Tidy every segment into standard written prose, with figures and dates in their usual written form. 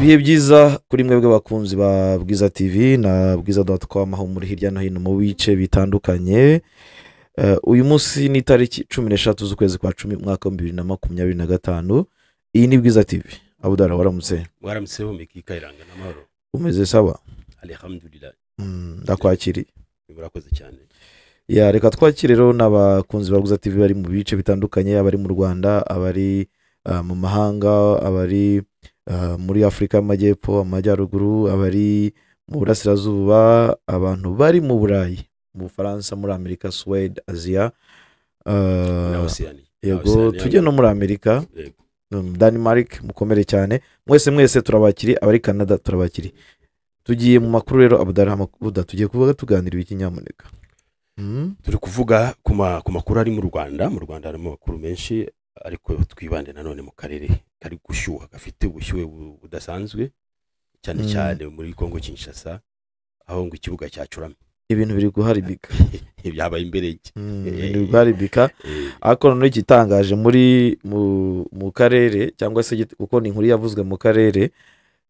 Ibihe byiza kuri mwebwe bakunzi ba Bwiza TV na bwiza.com aho muri hirya no hino mu bice bitandukanye. Uyu munsi ni tariki 13 z'ukwezi kwa 10 mwaka wa 2025. Iyi ni Bwiza TV. Abudara waramutse. Waramutseho Mikika iranga n'amahoro. Umeze sawa? Alhamdulillah. Ndakwakiri. Murakoze cyane. Ya reka twakire rero n'abakunzi ba Bwiza TV bari mu bice bitandukanye, abari mu Rwanda, abari mu mahanga, abari muri Afrika y'Amajyepfo, Amajyaruguru, abari mu Burasirazuba, abantu bari mu Burayi, mu Faransa, muri Amerika, Sweden, Asia, yego tujye no muri Amerika, Denmark, mukomere cyane. Mwese turabakiri, abari Canada turabakiri. Tugiye mu makuru rero Abudara tugiye kuvuga tuganira ikinyamuneka. Turi kuvuga ku makuru ari mu Rwanda harimo makuru menshi, ariko twibande nanone mu karere kari gushyuha, gafite ubushyuhe budasanzwe cyane cyane muri Kongo Kinshasa, aho ngo ikibuga cyacuramye ibintu biri guharibika byabaye imberege biri guharibika. Ariko no gitangaje muri mu karere cyangwa se kuko ni inkuru yavuzwe mu karere,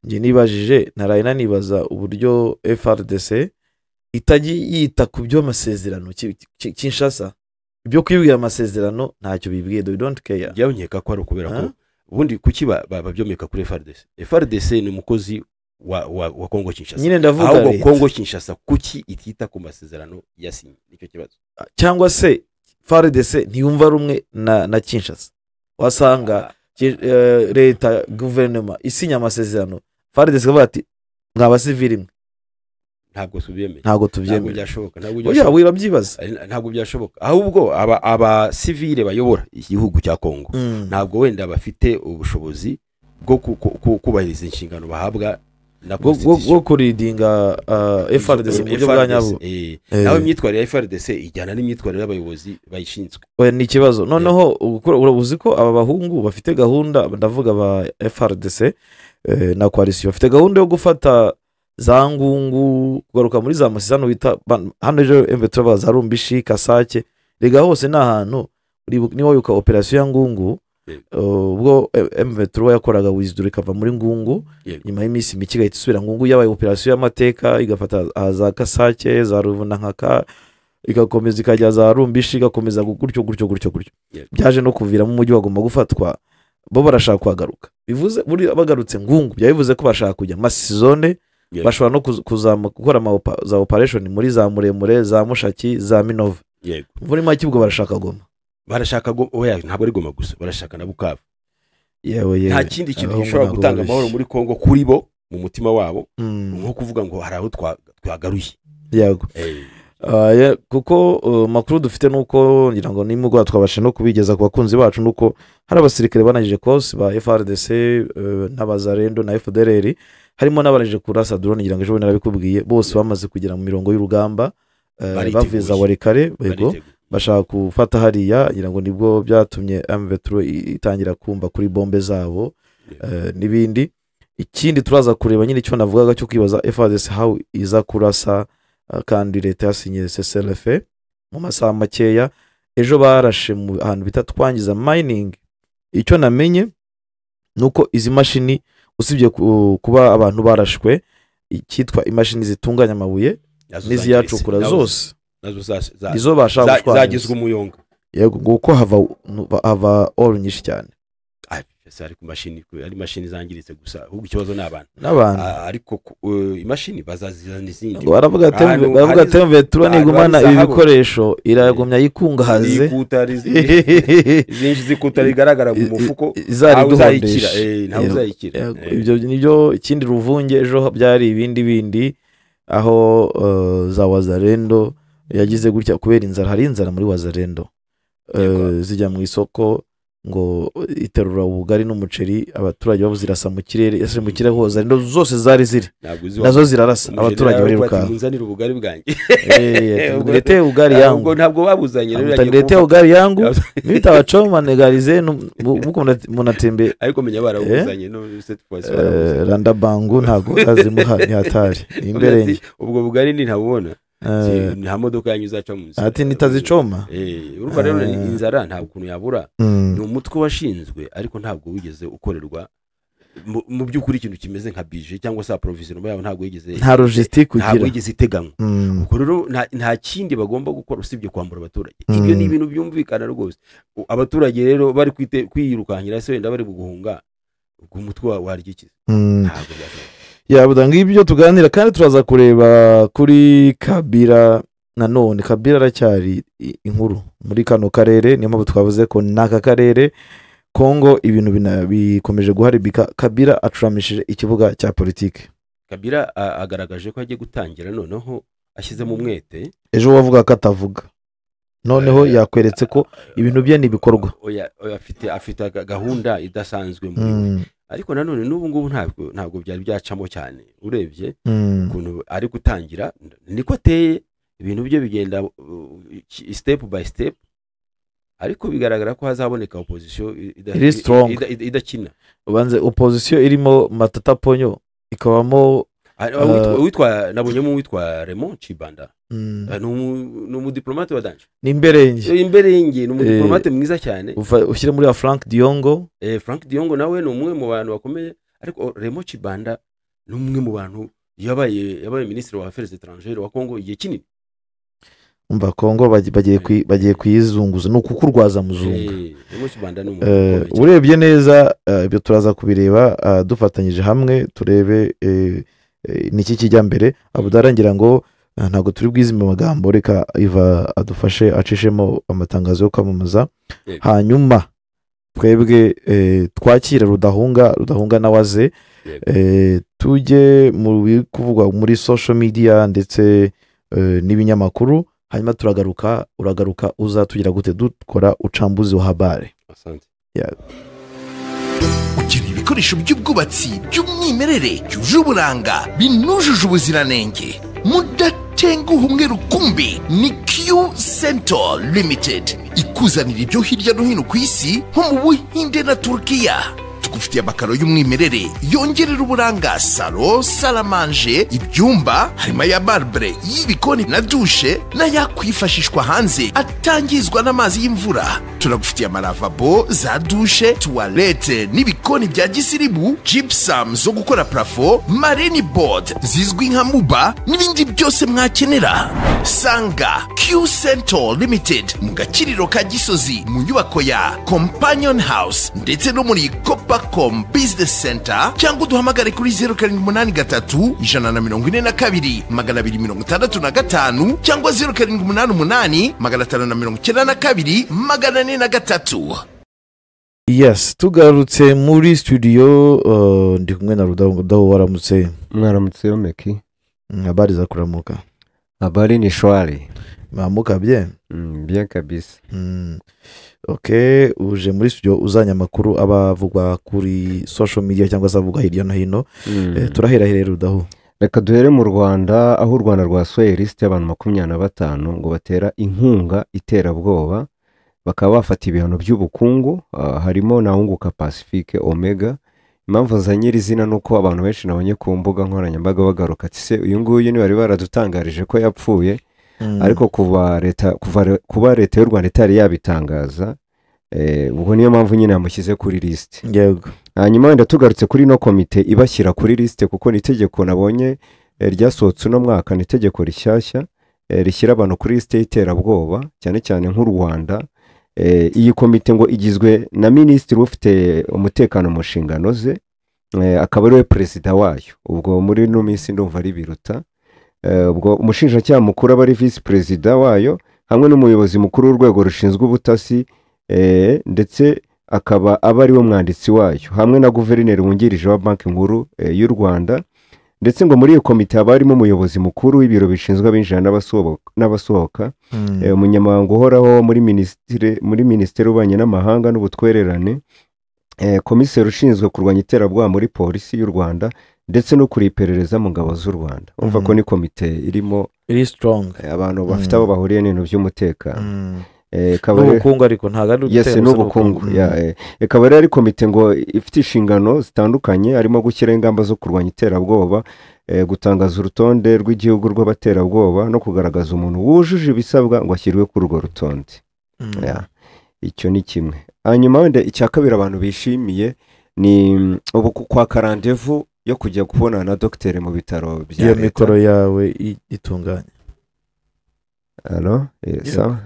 nje nibajije narayina nibaza uburyo FRDC itaji yita ku byo amasezerano Kinshasa, ibyo kwibwira amasezerano ntacyo bibwiye, they don't care. Byabonyeka ko ari ukubera ko ubundi kuki babyomeka kuri FRDC ni umukozi wa Kongo Kinshasa. Nyine ndavuga ahubwo Kongo Kinshasa kuki itita ku masezerano yasinye, nicyo kibazo. Cyangwa se FRDC ntiyumva rumwe na Kinshasa, wasanga leta guverinoma isinya amasezerano, FRDC bavuga ati mwaba civil mwe ntabwo tubyemera byashoboka, ntabwo byashoboka. Ahubwo aba civile bayobora igihugu cya Kongo ntabwo wenda bafite ubushobozi bwo kubahiriza inshingano bahabwa na bwo kuridinga FRDC mu buryo bwa nyabo. Nawe imyitwarire ya FRDC ijyana n'imyitwarire y'abayobozi bayishinzwe. Ni ikibazo. Noneho urabuzi ko aba bahungu bafite gahunda, ndavuga ba FRDC na coalition bafite gahunda yo gufata za Ngungu, kugaruka muri za masezerano bita hano ejo M23 za Rumbishi, Kasake, rega hose n'ahantu niwo yuka operation ya Ngungu. Ubwo M23 yakoraga Wizidura ikava muri Ngungu, nyuma y'imisi mike igahita isubira Ngungu, yabaye operation y'amateka, igafata za Kasake, za Ruvunankaka, igakomeza ikajya za Rumbishi, igakomeza gutyo. Byaje no kuvira mu mujyi wagomba gufatwa, bo barashaka kwagaruka. Bivuze buri abagarutse Ngungu byabivuze ko bashaka kujya Masizone, bashobora no gukora za operation muri za Muremure, za Mushaki, za Minova. Muri make ubwo barashaka Goma. Oya, ntabwo ari Goma gusa, barashaka na Bukavu. Yewe nta kindi kintu gishobora gutanga amahoro muri Kongo kuri bo mu mutima wabo, nko kuvuga ngo hari aho twagaruye. Yego. Kuko makuru dufite nuko ngira ngo nimugwa twabashe no kubigeza ku bakunzi bacu, nuko hari abasirikare banajije kose ba FRDC n'abazarendo na FDLR, harimo n'abarije kurasa drone, ngira ngo ejo narabikubwiye, bose bamaze kugera mu mirongo y'urugamba, baviza Warikare, bego bashaka gufata hariya, ngira ngo nibwo byatumye M23 itangira kumva kuri bombe zabo n'ibindi. Ikindi turaza kureba nyine icyo navugaga cyo kwibaza FRDC how iza kurasa, kandi leta yasinye CCLF mu masaha makeya. Ejo barashe mu ahantu bita Twangiza mining. Icyo namenye nuko izi mashini usibye kuba abantu barashwe, ikitwa imashini zitunganya amabuye n'iziyacukura zose izo bashaka gutwara zagizwe umuyonga. Yego nguko hava all nyinshi cyane. Ari ku mashini, ari mashini zangiritse gusa, ahubwo ikibazo n'abantu. Ariko imashini bazazizana izindi. Baravuga temve turanigumana ibi bikoresho iragumya yikungahaze. Zinji zikutari igaragara mu mufuko uzayikira. Ntawe uzayikira. Ibyo nibyo ikindi Ruvunge ejo byari ibindi aho za Wazarendo yagize gutya kubera inzara, hari inzara muri Wazarendo. Zijya mu isoko ngo iterura ubugari n'umuceri, abaturage babuzirasa mu kirere, hose zose zari ziri nazo zirarasa, abaturage bariruka. Munzanira ubugari bwanjye. Ndete ubugari yangu. Ntabwo babuzanye rero. Ndete ubugari yangu bitabacoma negalize munatembe. Ariko menya barabuzanye no cette fois. Randa bangu ntabwo azimuha ni hatari imbere. Ubwo bugari ni ntabubona. nta modoka yanyuzaca mu nzira ati nitazicoma urumva rero inzara nta kuntu yabura ni umutwe washinzwe ariko ntabwo wigeze ukorerwa mu by'ukuri ikintu kimeze nka bije cyangwa se provision yabo ntabwo yigeze nta logistique ntabwo ugira yigeze iteganywa ubwo rero nta kindi bagomba gukora usibye kwambura abaturage ibyo ni ibintu byumvikana rwose abaturage rero bari kwiyirukankira se wenda bari guhunga umutwe waryikiza ntabwo byashoboka yabuda ngibyo tuganira kandi turaza kureba kuri Kabila nanone. Kabila aracyari inkuru muri kano karere, niyo mpamvu twavuze ko n'aka karere Kongo ibintu bikomeje guharibika. Kabila acuramishije ikibuga cya politiki. Kabila agaragaje ko agiye gutangira noneho ashyizemo umwete. Ejo wavuga ko atavuga, noneho yakweretse ko ibintu bye nibikorwa. Afite gahunda idasanzwe muri ariko nanone n'ubu ngubu ntabwo byari byacamo cyane urebye ukuntu ari gutangira niko ateye ibintu bye bigenda step by step, ariko bigaragara ko hazaboneka opposition idakina. Ubanze opposition irimo Matata Ponyo, ikabamo witwa nabonyemo witwa Raymond Chibanda, ni umudiplomate wa danje, ni imberenge, ni umudiplomate mwiza cyane. Ushyire muri Frank Diongo. Frank Diongo nawe ni umwe mu bantu bakomeye, ariko Raymond Chibanda ni umwe mu bantu yabaye ministre wa affaires étrangères wa Kongo igihe kinini. Umva Kongo bagiye kuyizunguza no kukurwaza muzunga. Urebye neza ibyo turaza kubireba dufatanyije hamwe turebe niki kijya mbere. Abudarangira ngo ntago turi bwizime amagambo, reka Iva adufashe acishemo amatangazo yo kwamamaza, hanyuma twebwe twakira Rudahunga nawaze tujye mu kuvugwa muri social media ndetse n'ibinyamakuru, hanyuma uragaruka uzatugira gute dukora ucambuzi wa habari. Asante. Ugira ibikoresho by'ubwubatsi by'umwimerere byuje uburanga binujuje ubuziranenge, mudatenguha umwe rukumbi. ni Q Center Limited ikuzanira ibyo hirya no hino ku isi nko mu Buhinde na Turkiya. Tugufitiye amakaro y'umwimerere yongerera uburanga, salo, salamanje, ibyumba harimo ya marble y'ibikoni na dushe n'ayakwifashishwa hanze atangizwa n'amazi y'imvura. Tunagufitiye amaravabo, za dushe, toilette n'ibikoni bya gisirimu, gypsum zo gukora plafo, marine board zizwi nka muba n'ibindi byose mwakenera. Sanga Q Center Limited mu Gakiriro ka Gisozi mu nyubako ya Companion House ndetse no muri Copacom Business Center, cyangwa duhamagare kuri 0783 142 265 cyangwa 0788 592 403. Yes, tugarutse muri studio ndi kumwe na Rudaho. Waramutse? Mwaramutse Omeki. Habari za kuramuka? Habari ni shwari. Mamuka bien? Bien kabisa. Okay, uje muri studio uzanya makuru abavugwa kuri social media cyangwa se avugwa hirya no hino. Turahera Rudaho. Reka duhere mu Rwanda, aho u Rwanda rwasohoye liste y'abantu 25 ngo batera inkunga iterabwoba, bakaba bafata ibihano by'ubukungu, harimo na Hunguka Pacifique Omega. Impamvu zanyiri zina nuko abantu benshi nabonye ku mbuga nkoranyambaga bagaruka ati se uyu nguyu ni bari baradutangarije ko yapfuye, ariko kuba leta y'u Rwanda itari yabitangaza, ubwo niyo mpamvu nyine yamushyize kuri liste. Yego. Hanyuma wenda tugarutse kuri no komite ibashyira kuri liste, kuko ni itegeko nabonye ryasohotse uno mwaka, ni itegeko rishyashya rishyira abantu kuri liste y'iterabwoba cyane cyane nk'u Rwanda. Iyi komite ngo igizwe na minisitiri ufite umutekano mu nshingano ze, akaba ari we perezida wayo. Ubwo muri no minsi ndumva ari biruta. Ubwo umushinjacyaha mukuru aba ari vice perezida wayo, hamwe n'umuyobozi mukuru w'urwego rushinzwe ubutasi, ndetse akaba aba ari we mwanditsi wayo, hamwe na guverineri wungirije wa banki nkuru y'u Rwanda. Ndetse ngo muri iyo komite haba harimo umuyobozi mukuru w'ibiro bishinzwe abinjira n'abasohoka, umunyamabanga uhoraho muri minisiteri y'ububanyi n'amahanga n'ubutwererane, komiseri ushinzwe kurwanya iterabwoba muri polisi y'u Rwanda, ndetse no kuri iperereza mu ngabo z'u Rwanda. Umva ko ni komite irimo strong, abantu bafite abo bahuriye n'ibintu by'umutekano. N'ubukungu ariko ntago ari yes, n'ubukungu. Ikaba ari komite ngo ifite inshingano zitandukanye, harimo gushyira ingamba zo kurwanya iterabwoba, gutangaza urutonde rw'igihugu rw'abaterabwoba, no kugaragaza umuntu wujuje ibisabwa ngo ashyirwe kuri urwo rutonde. Icyo ni kimwe. Hanyuma wenda icya kabiri abantu bishimiye ni ubu kwa karandevu yo kujya kubonana na dogiteri mu bitaro bya iyo leta. mikoro yawe itunganye. Sawa.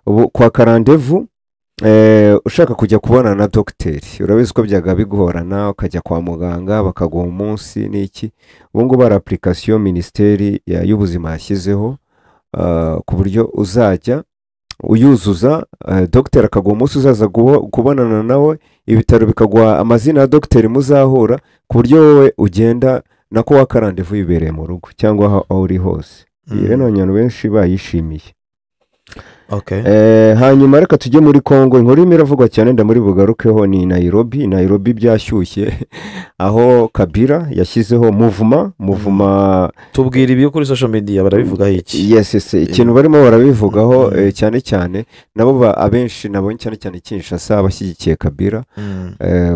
Ubu kwa karandevu ushaka kujya kubonana na dogiteri urabizi ko byaga bigorana ukajya kwa muganga bakaguha umunsi n'iki. Ubu ngubu hari application minisiteri y'ubuzima yashyizeho ku buryo uzajya uyuzuza dogiteri akaguha umunsi uzaza kubonana nawe, ibitaro bikaguha amazina ya dogiteri muzahura ku buryo wowe ugenda nako wakarandevu wibereye mu rugo cyangwa aho uri hose. Iyi rero abantu benshi bayishimiye. Hanyuma reka tujye muri Kongo. Inkuru irimo iravugwa cyane ndamuri bugarukeho ni Nairobi byashyushye aho Kabila yashyizeho muvuma. Tubwira ibyo kuri social media barabivugaho iki? Yes, ikintu barimo barabivugaho cyane cyane nabo abenshi nabonye cyane Kinshasa abashyigikiye Kabila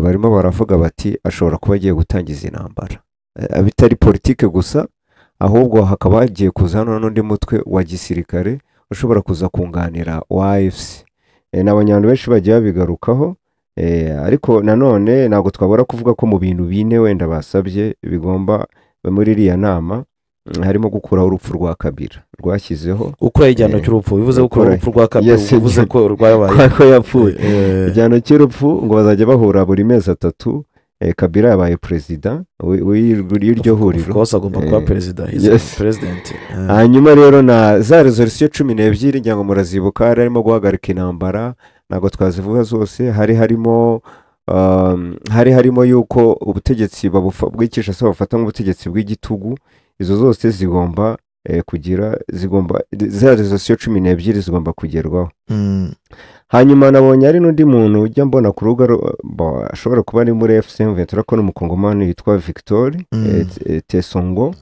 barimo baravuga bati ashobora kuba agiye gutangiza intambara, bitari politike gusa ahubwo hakaba hagiye kuzana n'undi mutwe wa gisirikare ushobora kuza kunganira AFC. N'abantu benshi bagiye babigarukaho, ariko nanone ntabwo twabura kuvuga ko mu bintu bine wenda basabye bigomba muri iriya nama harimo gukuraho urupfu rwa Kabila rwashyizeho. Gukuraho igihano cy'urupfu bivuze gukuraho urupfu rwa Kabila, bivuze ko rwabaye ko yapfuye. Igihano cy'urupfu ngo bazajya bahura buri mezi 3. Kabila yabaye perezida w'iryo huriro, kose agomba kuba perezida, president. Hanyuma rero na za resolution 12 ngira ngo murazibuka harimo guhagarika intambara, ntabwo twazivuga zose. Hari harimo yuko ubutegetsi bw'ikisha bafata nk'ubutegetsi bw'igitugu. Izo zose zigomba za resolution 12 zigomba kugerwaho. Hanyuma nabonye hari n'undi muntu ujya mbona ku rubuga ashobora kuba ari muri FC23 ko n'umukongomani yitwa Victor Tesongo,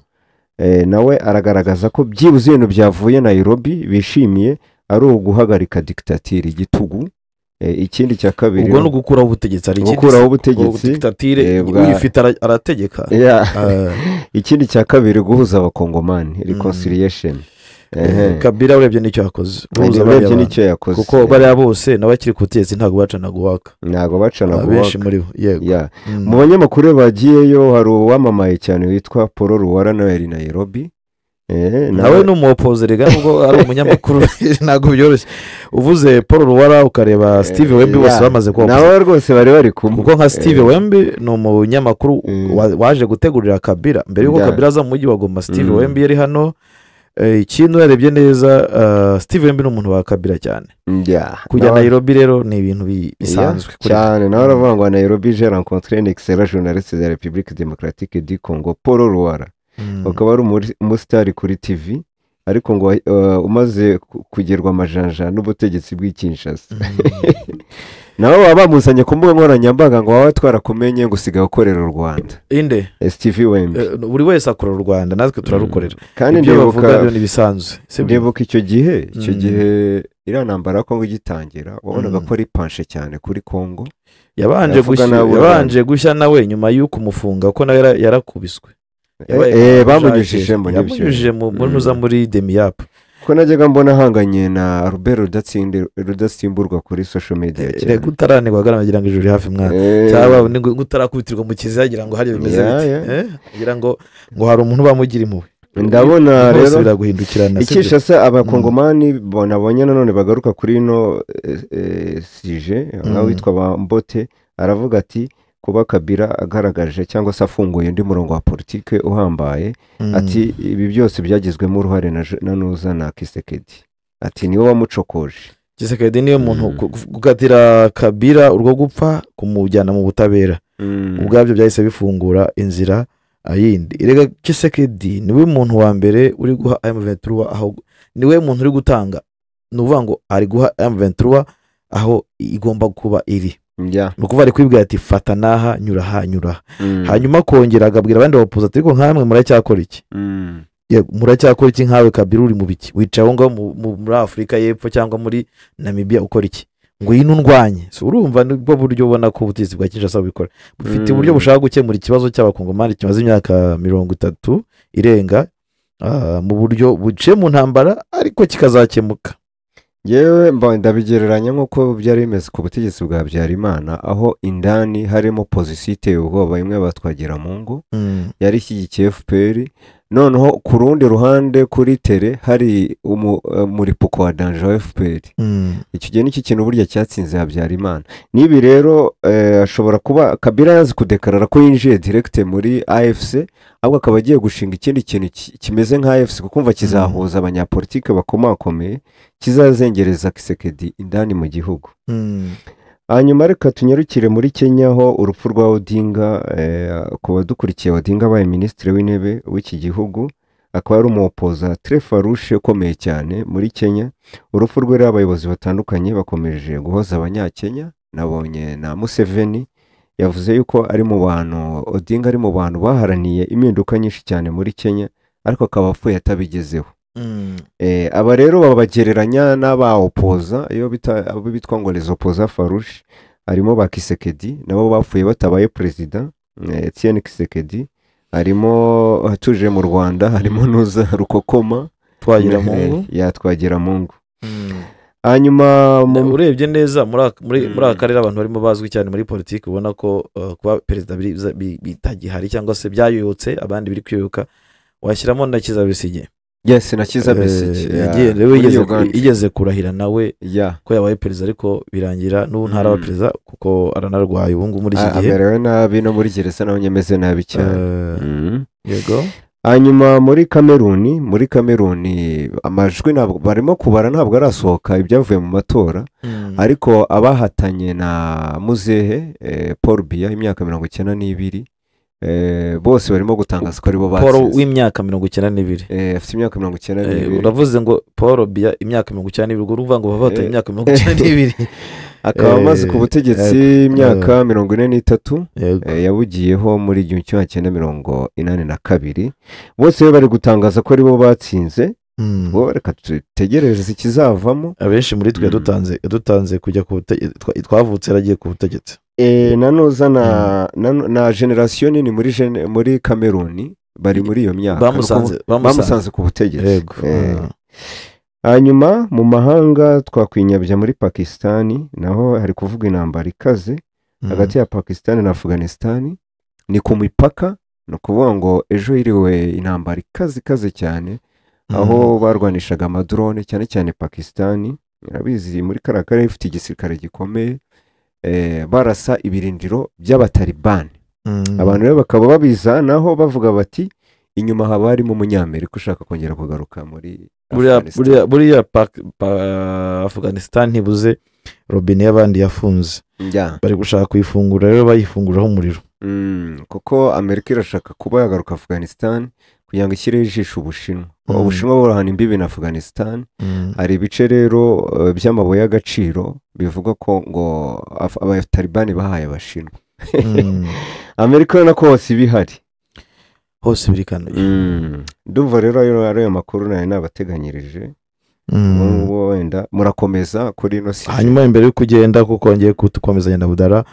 nawe aragaragaza ko byibuze ibintu byavuye Nairobi bishimiye ari uguhagarika dictature igitugu. Ikindi cya kabiri ubwo no gukuraho ubutegetsi, ari gukuraho ubutegetsi dictature uyifite arategeka. Ikindi cya kabiri guhuza abakongomani, reconciliation. Kabila urebye nicyo yakoze, kuko bariya bose n'abakiri ku butegetsi ntabwo bacana guhaka, benshi muri bo. Yego, mu banyamakuru bagiyeyo hari uwamamaye cyane witwa Paul Ruwara nawe yari Nairobi. nawe ni umuopozere nubwo ari umunyamakuru ntabwo byoroshye. Uvuze Paul Ruwara ukareba Steve Wemby bose bamaze kuba nawe rwose bari kumwe, kuko nka Steve Wemby ni umunyamakuru waje gutegurira Kabila mbere yuko Kabila aza mu mujyi wa Goma. Steve Wemby yari hano. Ikintu yarebye neza, Steve Wemby ni umuntu wa Kabila cyane. Kujya Nairobi rero ni ibintu bisanzwe cyane. Nawe aravuga ngo Nairobi j'ai rencontré un excellent journaliste de la République démocratique du Congo, Paul Ruwara. Ukaba ari umusitari kuri TV, ariko ngo umaze kugerwa amajanja n'ubutegetsi bw'Kinshasa. Nawe baba bamuzanye ku mbuga nkoranyambaga ngo wawe twarakumenye ngo usigaye ukorera u Rwanda. Inde Steve Wemby buri wese akorera u Rwanda, natwe turarukorera. Kandi ibyo bavuga byo nibisanzwe. Ndibuka icyo gihe iriya ntambara Kongo igitangira wabonaga ko ari panshe cyane kuri Kongo. Yabanje gushya nawe nyuma y'uko umufunga ko nawe yarakubiswe. Bamunyujije muri Demiap. Ko najyaga mbona ahanganye na Robert Rudatsimburwa kuri social media cyane. Rego utaranirwa agaragagira ngo ijuru hafi mwana. Cyaba utarakubitirwa mu kizagira ngo hari bimeze bite. Ngira ngo hari umuntu bamugira impuhwe. Ndabona rero biraguhindukirana. Ikishasa abakongomani bonabonye nanone bagaruka kuri no sije nkaho witwa Bambote aravuga ati kuba Kabila agaragaje cyangwa se afunguye undi murongo wa politike uhambaye, ati ibi byose byagizwemo uruhare na Nuza na Kisekedi, ati niwe wamucokoje. Kisekedi niyo muntu gukatira Kabila urwo gupfa kumujyana mu butabera, ubwabyo byahise bifungura inzira ayindi. Irega Kisekedi niwe muntu wa mbere uri guha M23 aho, niwe muntu uri gutanga, nuvuga ngo ari guha M23 aho igomba kuba iri. Nukuva ari kwibwira ati fata naha nyura. Hanyuma kongera agabwira abandi opposite ariko nkamwe muracyakora iki? Muracyakora iki nkawe Kabila uri mu biki? Wicaye ngo muri Afrika y'Epfo cyangwa muri Namibia ukora iki? Ngo yino ndwanye. So urumva nibwo buryo ubona ko ubutegetsi bwa Kinshasa bukora. Bufite uburyo bushaka gukemura ikibazo cy'abakongomani kimaze imyaka 30 irenga mu buryo buciye mu ntambara ariko kikazakemuka. yewe ndabigereranya nk'uko byari bimeze ku butegetsi bwa Habyarimana aho indani harimo pozisiyo iteye ubwoba imwe batwagira mu ngo yari ishyigikiye FPR noneho ku rundi ruhande kuri tere hari umuripuko wa danje wa FPR icyo gihe nicyo kintu burya cyatsinze Habyarimana n'ibi rero ashobora kuba Kabila yazi kudekarara ko yinjiye direct muri AFC ahubwo akaba agiye gushinga ikindi kintu kimeze nka AFC kukumva kizahuza abanyapolitike bakomakomeye kizazengereza Kisekedi indani mu gihugu hanyuma reka tunyarukire muri Kenya aho urupfu rwa Odinga ku badukurikiye Odinga abaye minisitiri w'intebe w'iki gihugu akaba ari umuopoza très farouche ukomeye cyane muri Kenya urupfu rwe rero abayobozi batandukanye bakomeje guhoza abanyakenya nabonye na Museveni yavuze yuko ari mu bantu Odinga ari mu bantu baharaniye impinduka nyinshi cyane muri Kenya ariko akaba apfuye atabigezeho aba rero babagereranya n'abaopoza iyo bitwa ngo les opposants farouches harimo ba Kisekedi nabo bapfuye batabaye perezida Etienne Kisekedi harimo hatuje mu Rwanda harimo Nuza Rukokoma Twagira Mungu hanyuma urebye neza muri akarere abantu barimo bazwi cyane muri politiki ubona ko kuba perezida bitagihari cyangwa se byayuyutse abandi biri kwiyuka washyiramo na Kizza Besigye yes na Kizza Besigye igeze kurahira nawe ko yabaye perezida ariko birangira n'ubu ntaraba perezida kuko aranarwaye ubu ngubu muri iki gihe amerewe nabi no muri gereza nawe nyemeze nabi cyane yego hanyuma muri Kameruni amajwi barimo kubara ntabwo arasohoka ibyavuye mu matora ariko abahatanye na Muzehe Paul Biya imyaka 92 bose barimo gutangaza ko aribo batsinze Paul w'imyaka 92 afite imyaka 92 uravuze ngo Paul Biya imyaka 92 uruvuga ngo bavatanye imyaka 92 akaba amaze ku butegetsi imyaka 43 yabugiyeho muri 1982 bose bari gutangaza ko aribo batsinze reka tutegereze ikizavamo abenshi muri twe dutanze kujya ku twavutse yaragiye ku butegetsi nanoza na generasiyo nini muri Kameruni bari muri iyo myaka bamusanze ku butegetsi hanyuma mu mahanga twakwinyabya muri Pakistani naho hari kuvuga intambara ikaze hagati ya Pakistani na Afghanistan ni ku mipaka no kuvuga ngo ejo hiriwe intambara ikaze cyane aho barwanishaga amadrone cyane cyane Pakistani irabizi muri karakare ifite igisirikare gikomeye barasa ibirindiro by'abatalibani abantu rero bakaba babiza naho bavuga bati inyuma haba harimo umunyamerika ushaka kongera kugaruka muri buriya Afghanistan ntibuze robine y'abandi yafunze bari gushaka kuyifungura rero bayifunguraho umuriro kuko Amerika irashaka kuba yagaruka Afghanistan kugira ngo ishyireho ijisho Ubushinwa Ubushinwa burahana imbibi na Afghanistan hari ibice rero by'amabuye y'agaciro bivuga ko ngo abatalibani bahaye Abashinwa Amerika na ko hose ibihari hose birikanuye ndumva rero ayo makuru nayo nabateganyirije wenda murakomeza kuri ino si hanyuma imbere yo kugenda kuko ngiye kutukomezanya na Budara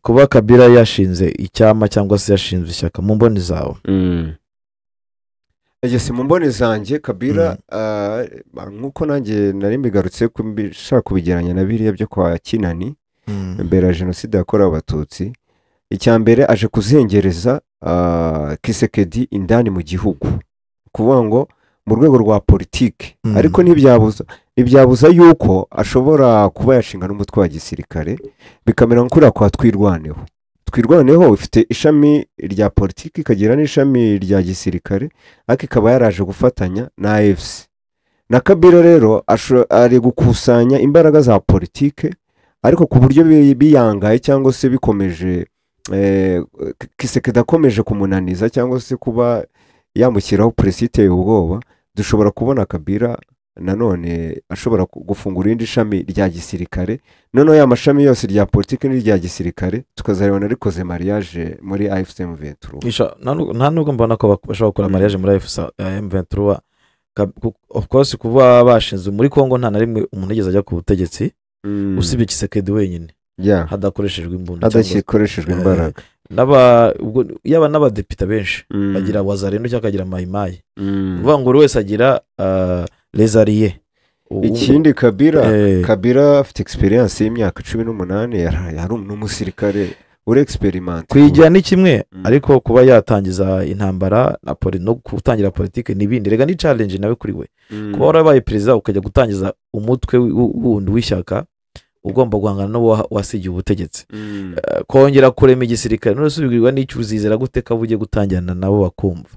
kuba Kabila yashinze icyama cyangwa se yashinze ishyaka mu mboni zawe si mu mboni zanjye Kabila nk'uko nanjye nari mbigarutse kubishaka kubigeranya na biriya byo kwa Kinani mbere ya jenoside yakorewe Abatutsi icya mbere aje kuzengereza Kisekedi indani mu gihugu kuvuga ngo mu rwego rwa politiki ariko ntibyabuza yuko ashobora kuba yashinga n'umutwe wa gisirikare bikamera nk'uriya kwa twirwaneho ifite ishami rya politiki ikagira n'ishami rya gisirikare ariko ikaba yaraje gufatanya na AFC na Kabila rero ari gukusanya imbaraga za politiki ariko ku buryo biyangaye cyangwa se bikomeje Kisekedi akomeje kumunaniza cyangwa se kuba yamushyiraho presite y'ubwoba dushobora kubona Kabila nanone ashobora gufungura irindi shami rya gisirikare noneho ya mashami yose rya politiki n'irya gisirikare tukazabona rikoze mariage muri AFC M23 nta nubwo mbona ko bashobora gukora mariage muri AFC M23 of course kuba bashinze muri Kongo nta na rimwe umuntu yigeze ajya ku butegetsi usibye Kisekedi wenyine hadakoreshejwe imbunda hadakoreshejwe imbaraga yaba n'abadepite benshi bagira wazarendo cyangwa akagira mayimayi uvuga ngo buri wese agira les alliés ikindi kabira afite experience y'imyaka 18 yari umusirikare uri experiment kwigira ni kimwe ariko kuba yatangiza intambara no gutangira politike n'ibindi rega ni challenge nawe kuri we kuba warabaye perezida ukajya gutangiza umutwe wundi w'ishyaka ugomba guhangana no wasigiye ubutegetsi kongera kurema igisirikare none subigirwa n'icyo uzizera gute kabuye gutangirana nabo bakumva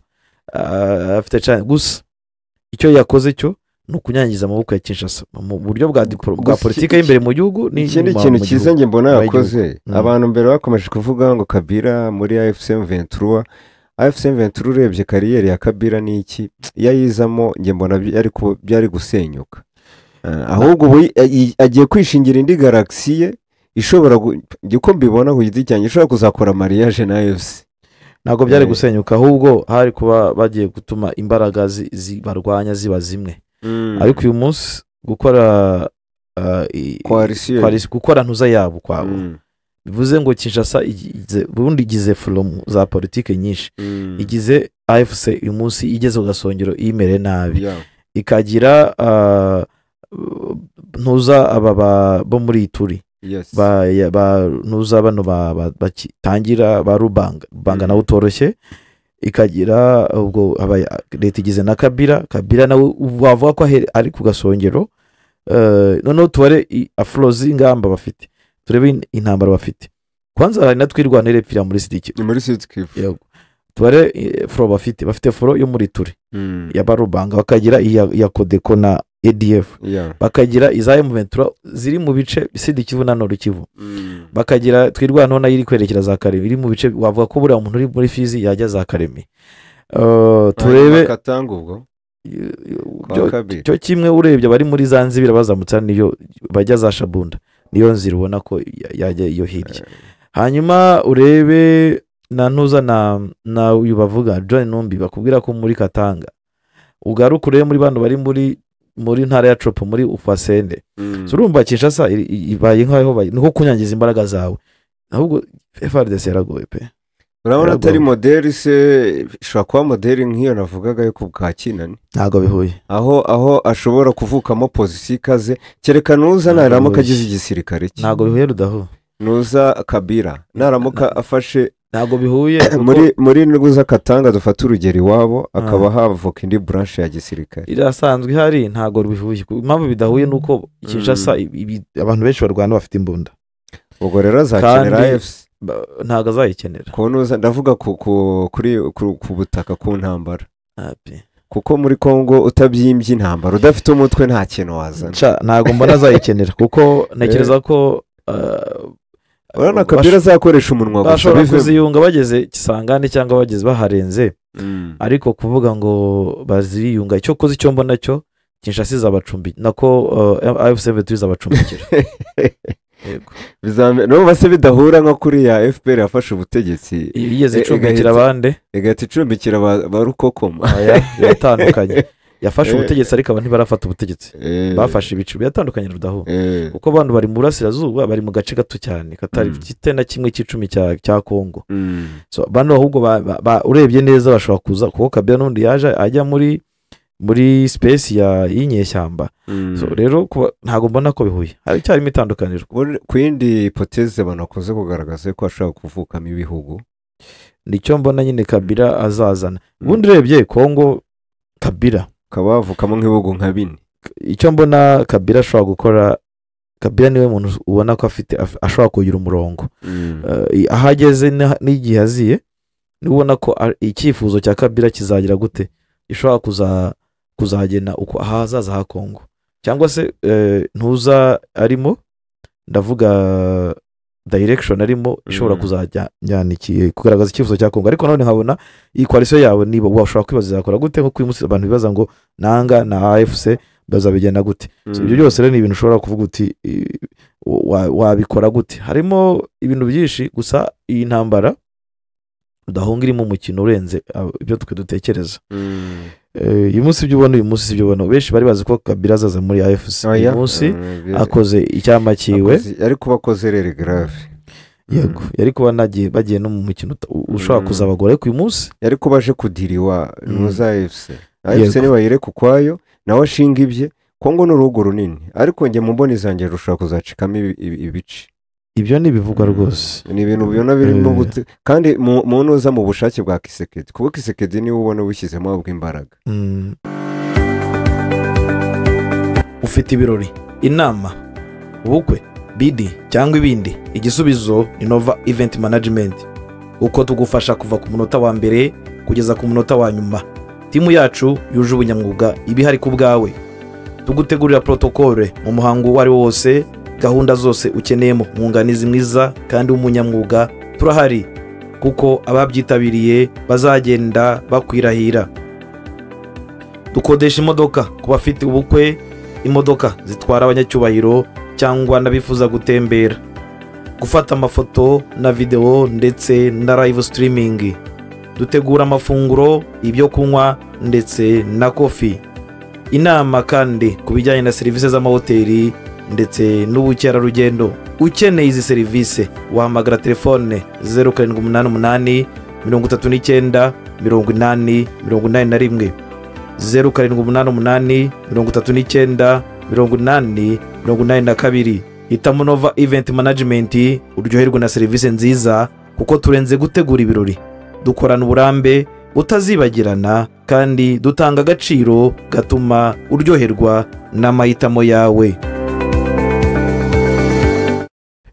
afite cyane gusa icyo yakoze cyo no kunyangiza amaboko ya Kinshasa mu buryo bwa politike y'imbere mu gihugu ni ikindi kintu cyiza nge mbona yakoze abantu mbere bakomeje kuvuga ngo Kabila muri AFC M23 urebye kariyeri ya Kabila ni iki yayizamo nge mbona byari gusenyuka ahubwo agiye kwishingira indi galaxy ye ishobora uko mbibona ku giti cyanjye ishobora kuzakora mariage na AFC ntabwo byari gusenyuka ahubwo hari kuba bagiye gutuma imbaraga zibarwanya ziba zimwe ariko uyu munsi gukora gukora ntuza yabo kwabo bivuze ngo Kinshasa burundi igize from za politike nyinshi igize AFC uyu munsi igeze ku gasongero imere nabi ikagira ntuza aba bo muri Ituri ntuza bano batangira ba Rubanga nawe utoroshye ikagira ubwo leta igize na Kabila nawe wavuga ko ari ku gasongero noneho tubare afrozi ingamba bafite turebe intambara bafite kwanza hari natwirwanire pira muri Sidiki tubare fro bafite fro yo muri Turi ya Barubanga bakagira iya Kodeko na ADF bakagira izaye mu Ventura ziri mu bice Sidikivu na Norukivu bakagira twirwanaho nayo iri kwerekera za Karemi iri mu bice wavuga ko buri muntu uri muri Fizi yajya za Karemi turebe katanga ubwo cyo kimwe urebye bari muri Zanzibar bazamutsa niyo bajya za Shabunda niyo nzira ubona ko yajya iyo hirya hanyuma urebe na ntuza na uyu bavuga John Numbi bakubwira ko muri Katanga ugaruka urebe muri bando bari muri ntara ya Tropo muri Ufasende urumva Kinshasa ibaye nkaho niko kunyangiza imbaraga zawe ahubwo FARDC yaragoye pe urabona atari modeli se ishobora kuba modeli nk'iyo navugaga yo kubwa Kinani ntago bihuye aho ashobora kuvukamo pozisiyo ikaze kereka nuza naramuka agize igisirikare cye ntago bihuye rudaho nuza Kabila naramuka afashe ntago bihuye muri nuza Katanga dufata urugero iwabo akaba havuka indi branche ya gisirikare irasanzwe hari ntago bihuye impamvu bidahuye nuko Kinshasa abantu benshi barwana bafite imbunda ubwo rero azakenera AFC ntago azayikenera kunuza ndavuga ku butaka ku ntambara kuko muri Kongo utabyimbye intambara udafite umutwe nta kintu wazana ntago mbona azayikenera kuko ntekereza ko urabona Kabila azakoresha umunwa gusa bashobora kuziyunga bageze Kisangani cyangwa bageze baharenze ariko kuvuga ngo baziyunga icyo koze icyo mbona cyo Kinshasa izabacumbi nako AFC M23 izabacumbikira yego no base bidahura nko kuri ya FPR yafashe ubutegetsi yigeze icumbikira abande igati icumbikira ba Rukokoma yatandukanye yafashe ubutegetsi ariko abantu ntibarafata ubutegetsi bafashe ibicu byatandukanye rudaho kuko abantu bari mu burasirazuba bari mu gace gato cyane katari gite na kimwe cy'icumi cya Kongo so bano ahubwo urebye neza bashobora kuza kuko Kabila n'undi yaje ajya muri space y'inyeshyamba so rero ntago mbona ko bihuye hari cyarimo itandukaniro ku yindi hypothèse banakoze kugaragaza ko ashaka kuvukamo ibihugu nicyo mbona nyine Kabila azazana ubundi urebye Kongo Kabila kabavukamo nk'ibihugu nka bine icyo mbona Kabila ashobora gukora Kabila niwe muntu ubona ko ashobora kugira umurongo ahageze n'igihe aziye nubona ko icyifuzo cya Kabila kizagira gute ishobora kuzagena uko ahazaza ha Kongo cyangwa se ntuza arimo ndavuga direction arimo ishobora kuzajyana kugaragaza icyifuzo cya Kongo ariko none nkabona iyi coalition yawe niba washobora kwibaza zakora gute nko kwimusa abantu bibaza ngo nanga na AFC bazabigena gute ibyo byose rero ni ibintu ushobora kuvuga uti wabikora gute harimo ibintu byinshi gusa iyi ntambara udahunga irimo umukino urenze ibyo twe dutekereza uyu munsi ibyo ubona uyu munsi sibyo ubona benshi bari bazi ko Kabila azaza muri AFC uyu munsi akoze icyama kiwe yari kuba akoze rere grave yego yari kuba bagiye no mu mukino ushobora kuzabagora ariko uyu munsi yari kuba aje kudiriwa nuza AFC niba yire kukwayo nawe ashinga ibye kongo ni urugo runini ariko njye mu mboni zanjye rushobora kuzacikamo ibice. ibyo ntibivugwa rwose, ni ibintu ubona birimo kandi mu ntuza mu bushake bwa Kisekedi, kuko Kisekedi niwe ubona wishyizemo bw'imbaraga. ufite ibirori, inama, ubukwe, bidi cyangwa ibindi, igisubizo ni Nova Event Management. uko tugufasha kuva ku munota wa mbere kugeza ku munota wa nyuma. timu yacu yuje ubunyamwuga ibihari ku bwawe. tugutegurira protokole mu muhango uwo ari wo wose, gahunda zose ukeneyemo umwunganizi mwiza kandi w'umunyamwuga. turahari kuko ababyitabiriye bazagenda bakwirahira. dukodesha imodoka ku bafite ubukwe, imodoka zitwara abanyacyubahiro cyangwa n'abifuza gutembera, gufata amafoto na videwo ndetse na live streaming. dutegura amafunguro, ibyo kunywa ndetse na kofi. inama kandi ku bijyanye na serivisi z'amahoteli ndetse n'ubukerarugendo. ukeneye izi serivisi wahamagara telefone 0788 39 80 81, 0788 39 80 82. hitamo Nova Event Management, uryoherwa na serivisi nziza kuko turenze gutegura ibirori, dukorana uburambe utazibagirana kandi dutanga agaciro gatuma uryoherwa n'amahitamo yawe.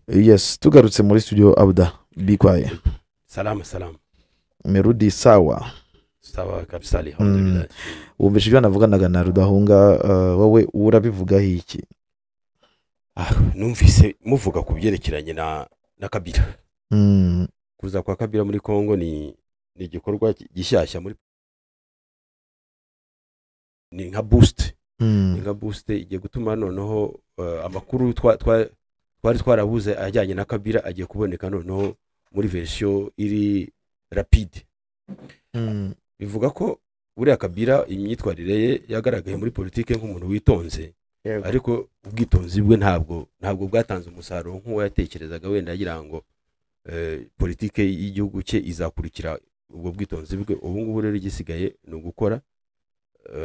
Yes, tugarutse muri studio Abda bikwaye. Salama. Merudi sawa kabisa, alhamdulillah. Wumvise ibyo navuganaga na Rudahunga, wowe urabivugaho iki? Numvise muvuga ku byerekeranye na Kabila. Kuza kwa Kabila muri Kongo ni igikorwa gishyashya muri, ni nka boost igiye gutuma noneho amakuru twari twarabuze ajyanye na Kabila agiye kuboneka noneho muri version iri rapide. Bivuga ko buriya Kabila imyitwarire ye yagaragaye muri politike nk'umuntu witonze, ariko ubwitonzi bwe ntabwo bwatanze umusaruro nk'uwo yatekerezaga. Wenda yagira ngo politike y'igihugu cye izakurikira ubwo bwitonzi bwe. ubu ngubu rero igisigaye ni ugukora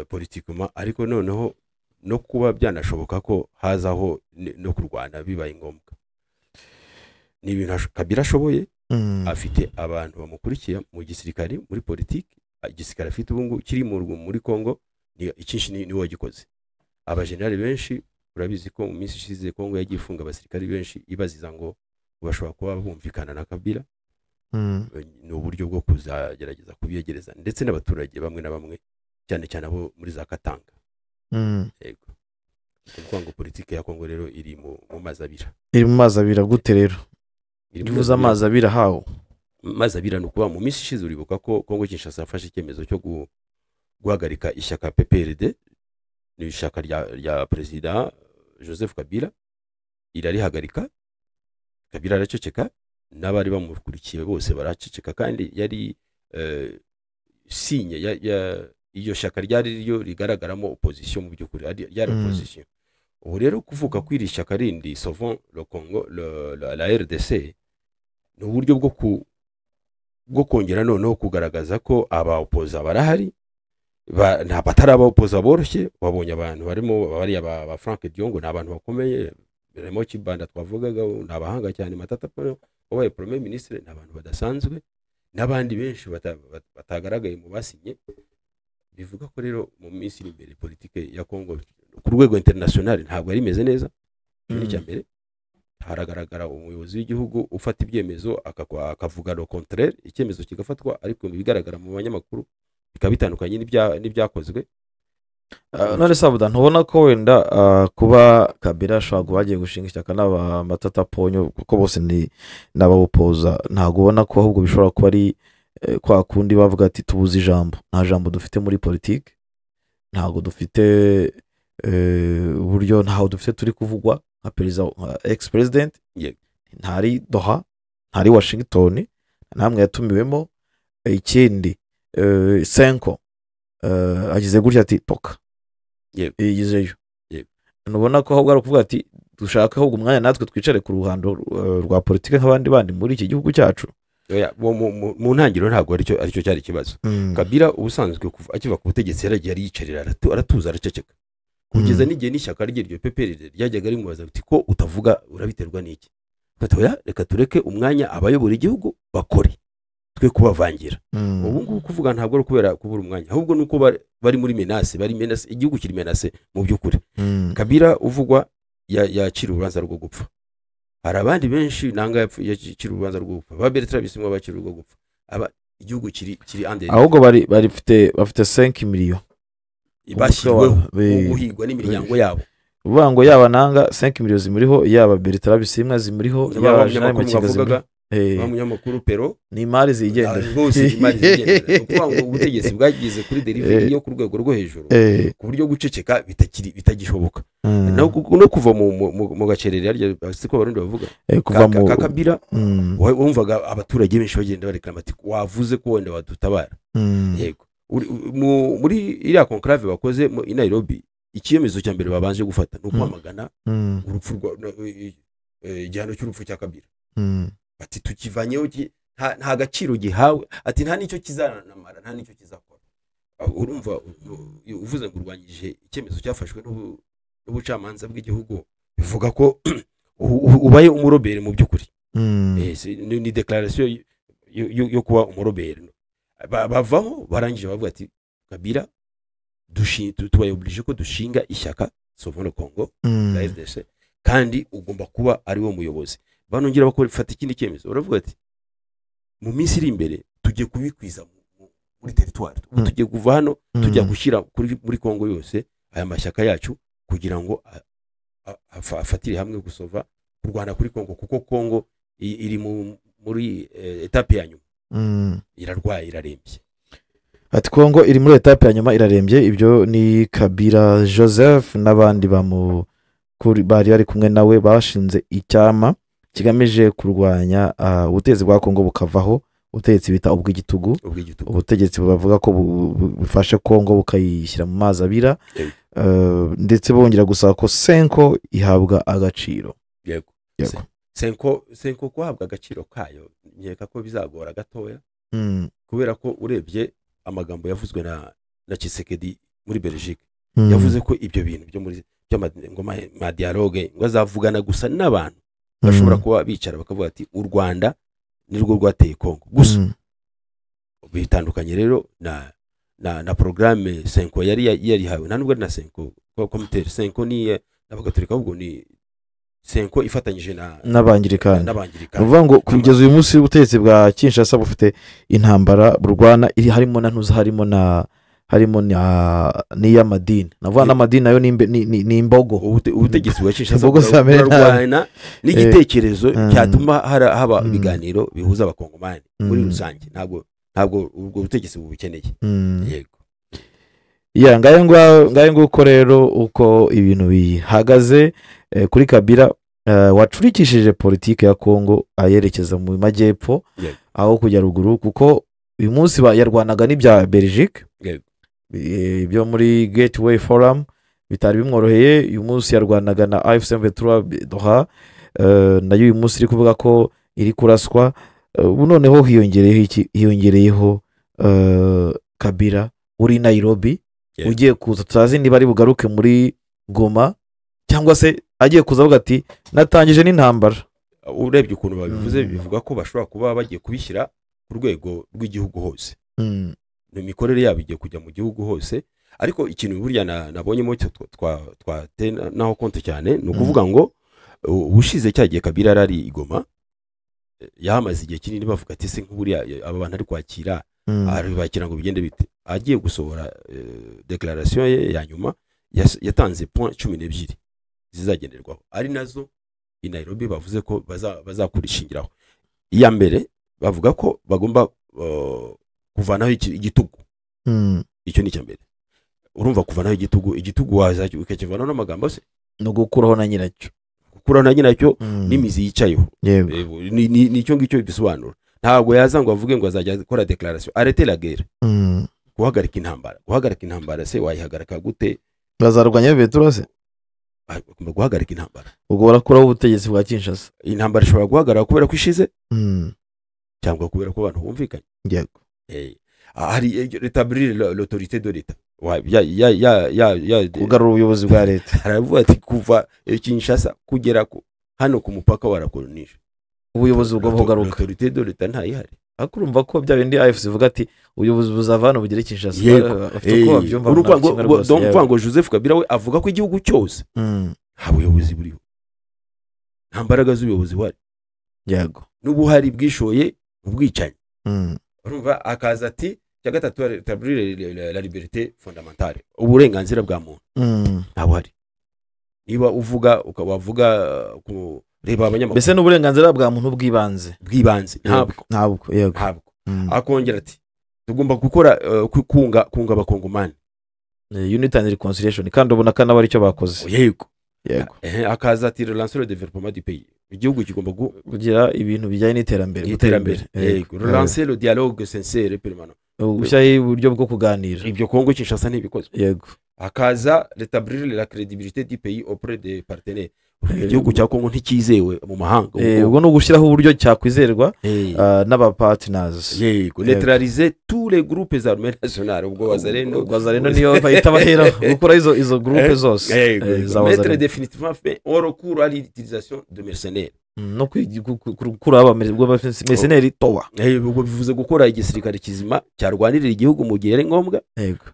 politikuma, ariko noneho no kuba byanashoboka ko hazaho no kurwana bibaye ngombwa. ni ibintu Kabila ashoboye. afite abantu bamukurikiye mu gisirikare, muri politiki. igisirikare afite ubu ngubu kiri muri Kongo icyinshi ni wagikoze. abajenerali benshi urabizi ko mu minsi ishize Kongo yagiye ifunga abasirikare benshi ibaziza ngo bashobora kuba bumvikana na Kabila. ni uburyo bwo kuzagerageza kubyegereza, ndetse n'abaturage bamwe na bamwe, cyane cyane abo muri za Katanga. yego, kuvuga ngo politiki ya Kongo rero iri mu mazi abira. iri mu mazi abira gute rero? bivuze amazi abira hawo? mazi abira ni ukuvuga mu minsi ishize uribuka ko Kongo Kinshasa yafashe icyemezo cyo guhagarika ishyaka PPRD, ni ishyaka rya Perezida Joseph Kabila. irarihagarika, Kabila araceceka, n'abari bamukurikiye bose baraceceka, kandi yari sinye iyo shyaka ryari ryo rigaragaramo opposition. mu by'ukuri ryari opposition. ubu rero kuvuga ko iri shyaka rindi Sauvons le Congo, la RDC, ni uburyo bwo kongera noneho kugaragaza ko abaopoza barahari, batari abaopoza boroshye. wabonye abantu barimo bariya ba Frank Diongo, ni abantu bakomeye. Remo Kibanda twavugaga ni abahanga cyane. Matata wabaye premier ministre, ni abantu badasanzwe, n'abandi benshi batagaragaye mu basinye. bivuga ko rero mu minsi iri imbere politike ya Kongo ku rwego international ntabwo ari imeze neza. ni cyambere haragaragara umuyobozi w'igihugu ufata ibyemezo akavuga le contraire, icyemezo kigafatwa, ariko bigaragara mu banyamakuru bikaba bitandukanye n'ibyakozwe. none Sabuda, ntubona ko wenda kuba Kabila ashobora kuba agiye gushinga ishyaka n'aba Matata Ponyo, kuko bose ni n'abawopoza, ntabwo ubona ko ahubwo bishobora kuba ari kwa kundi bavuga ati tubuze ijambo, nta jambo dufite muri politiki, ntabwo dufite uburyo, ntaho dufite turi kuvugwa nka perezida, ex president, ntari Doha, ntari Washington, namwe yatumiwemo. ikindi Senko agize gutya ati toka, yigizeyo. nubona ko ahubwo ari ukuvuga ati dushaka ahubwo umwanya natwe twicare ku ruhando rwa politiki nk'abandi bandi muri iki gihugu cyacu. mu ntangiriro ntabwo aricyo cyari ikibazo. Kabila ubusanzwe akiva ku butegetsi yaragiye ariyicarira, aratuza, araceceka. kugeza n'igihe n'ishyaka rye ryo PPR ryajyaga rimubaza ati ko utavuga urabiterwa n'iki batoya reka tureke umwanya abayobora igihugu bakore twe kubavangira ubu ngubu kuvuga ntabwo ari kubera kubura umwanya ahubwo nuko bari muri menace igihugu kiri menace mu by'ukuri Kabila uvugwa yacira urubanza rwo gupfa hari abandi benshi nanga yacira urubanza rwo gupfa ba Bertrand Bisimwa bacira rwo gupfa aba igihugu kiri under ahubwo bafite 5 million bashyiriweho guhigwa n'imiryango yabo uvuga ngo yaba nanga 5 million zimuriho yaba Bertrand Bisimwa zimuriho yaba Jean Makinga abanyamakuru pero ni imari zigendera rwose imari zigendera kuvuga ngo ubutegetsi bwagize kuri delivery yo ku rwego rwo hejuru ku buryo guceceka bitagishoboka no kuva mu gacerere arya siko abarundi bavuga kuva mu Kabila wumvaga abaturage benshi bagenda bareklama ati wavuze ko wenda wadutabara yego muri iriya conclave bakoze i Nairobi ikiyemezo cya mbere babanje gufata no kwamagana urupfu igihano cy'urupfu cya Kabila ati tukivanyeho nta gaciro gihawe ati nta nicyo kizanamara nta nicyo kizakora urumva uvuze ngo urwanyije icyemezo cyafashwe n'ubucamanza bw'igihugu bivuga ko ubaye umurobere mu by'ukuri ni declaration yo kuba umurobere bavaho barangije bavuga ati Kabila tubaye oblige ko dushinga ishyaka Sauve Congo la RDC kandi ugomba kuba ari wo muyobozi banongera bakora ikindi cyemezo baravuga ati mu minsi iri imbere tugiye kubikwiza muri territoire tugiye kuva hano tujya gushyira muri Kongo yose aya mashyaka yacu kugira ngo afatire hamwe gusova kurwana kuri Kongo kuko Kongo iri muri etape ya nyuma irarwaye irarembye ati Kongo iri muri etape ya nyuma irarembye ibyo ni Kabila Joseph n'abandi bari ari kumwe nawe bashinze icyama kigamije kurwanya ubutegetsi bwa Kongo bukavaho ubutegetsi bita ubw'igitugu ubutegetsi bavuga ko bufashe Kongo bukayishyira mu mazi abira ndetse bongera gusaba ko Senko ihabwa agaciro yego Senko kuhabwa agaciro kayo nkeka ko bizagora gatoya kubera ko urebye amagambo yavuzwe na Tshisekedi muri Belgique yavuze ko ibyo bintu byo muri ma dialogue ngo azavugana gusa n'abantu bashobora kuba bicara bakavuga ati u Rwanda nirwo rwateye Kongo gusa bitandukanye rero na programme Senko yari hawe nta nubwo na Senko comité Senko ni n'abagatolika ahubwo ni Senko ifatanyije n'abangirikani uvuga ngo kugeza uyu munsi ubutegetsi bwa Kinshasa bufite intambara burwana iri harimo na ntuza harimo n'iy'amadini navuga n'amadini nayo ni imbogo ubutegetsi bwa Kinshasa burwana n'igitekerezo cyatuma haba ibiganiro bihuza abakongomani muri rusange ntabwo ubwo butegetsi bubukeneye yego ngaye nguko rero uko ibintu bihagaze kuri Kabila wacurikishije politike ya Kongo ayerekeza mu majyepfo aho kujya ruguru kuko uyu munsi yarwanaga n'ibya Belgique ibyo muri Gateway Forum bitari bimworoheye uyu munsi yarwanaga na AFC M23 Doha nayo uyu munsi iri kuvuga ko iri kuraswa ubu noneho hiyongereyeho Kabila uri Nairobi ugiye kuza tutazi niba ari bugaruke muri Goma cyangwa se agiye kuza avuga ati natangije n'intambara urebye ukuntu babivuze bivuga ko bashobora kuba bagiye kubishyira ku rwego rw'igihugu hose imikorere yabo igiye kujya mu gihugu hose ariko ikintu burya nabonyemo naho konte cyane ni ukuvuga ngo ubushize cyagiye Kabila ari Igoma yahamaze igihe kinini bavuga ati se nk'uburiya aba bantu ari kwakira bakira ngo bigende bite agiye gusohora declaration ye ya nyuma yatanze point 12 zizagenderwaho ari nazo i Nairobi bavuze ko bazakurishingiraho iya mbere bavuga ko bagomba kuvanaho igitugu icyo ni cyambere urumva kuvanaho igitugu waza ukakivanaho n'amagambo se no gukuraho na nyiracyo n'imizi yicayeho nicyo ngicyo bisobanura ntabwo yaza ngo avuge ngo azajya gukora declaration arrêter la guerre guhagarika intambara se wayihagarika gute bazarwanya Beturose guhagarika intambara ubwo barakuraho ubutegetsi bwa Kinshasa intambara ishobora guhagarara kubera ko ishize cyangwa kubera ko abantu bumvikanye yego hari rétablir l'autorité de l'État kugarura ubuyobozi bwa leta aravuga ati kuva Kinshasa kugera hano ku mupaka warakolonije ubuyobozi bugomba kugaruka autorité de l'État ntayihari. ariko urumva ko bya bindi AFC ivuga ati ubuyobozi buzava hano bugere Kinshasa donc ngo Joseph Kabila we avuga ko igihugu cyose nta buyobozi buriho, nta mbaraga z'ubuyobozi buhari, yego n'ubuhari bwishoye mu bwicanyi. urumva akaza ati cya gatatu rétablir la liberté fondamentale, uburenganzira bwa muntu nta buhari. Niba uvuga ukabavuga reba abanyamakuru mbese n'uburenganzira bwa muntu bw'ibanze ntabwo yego akongera ati tugomba gukora kunga abakongomani unity and reconciliation kandi ubona ko nabo aricyo bakoze yego akaza ati relancer le développement du pays, igihugu kigomba kugira ibintu bijyanye n'iterambere yego relancer le dialogue sincère permanent, gushyiraho uburyo bwo kuganira. ibyo Kongo Kinshasa ntibikoze. Yego akaza rétablir la crédibilité du pays auprès des partenaires, igihugu cya Kongo ntikizewe mu mahanga, ubwo no gushyiraho uburyo cyakwizerwa n'aba partners. Yego neutraliser tous les groupes armés nationaux, ubwo wazareno niyo bahita bahera gukora izo groupe zose mettre définitivement fin au recours à l'utilisation de mercenaires, no gukura abamercenaires towa, ubwo bivuze gukora igisirikare kizima cyarwanirira igihugu mu gihe ari ngombwa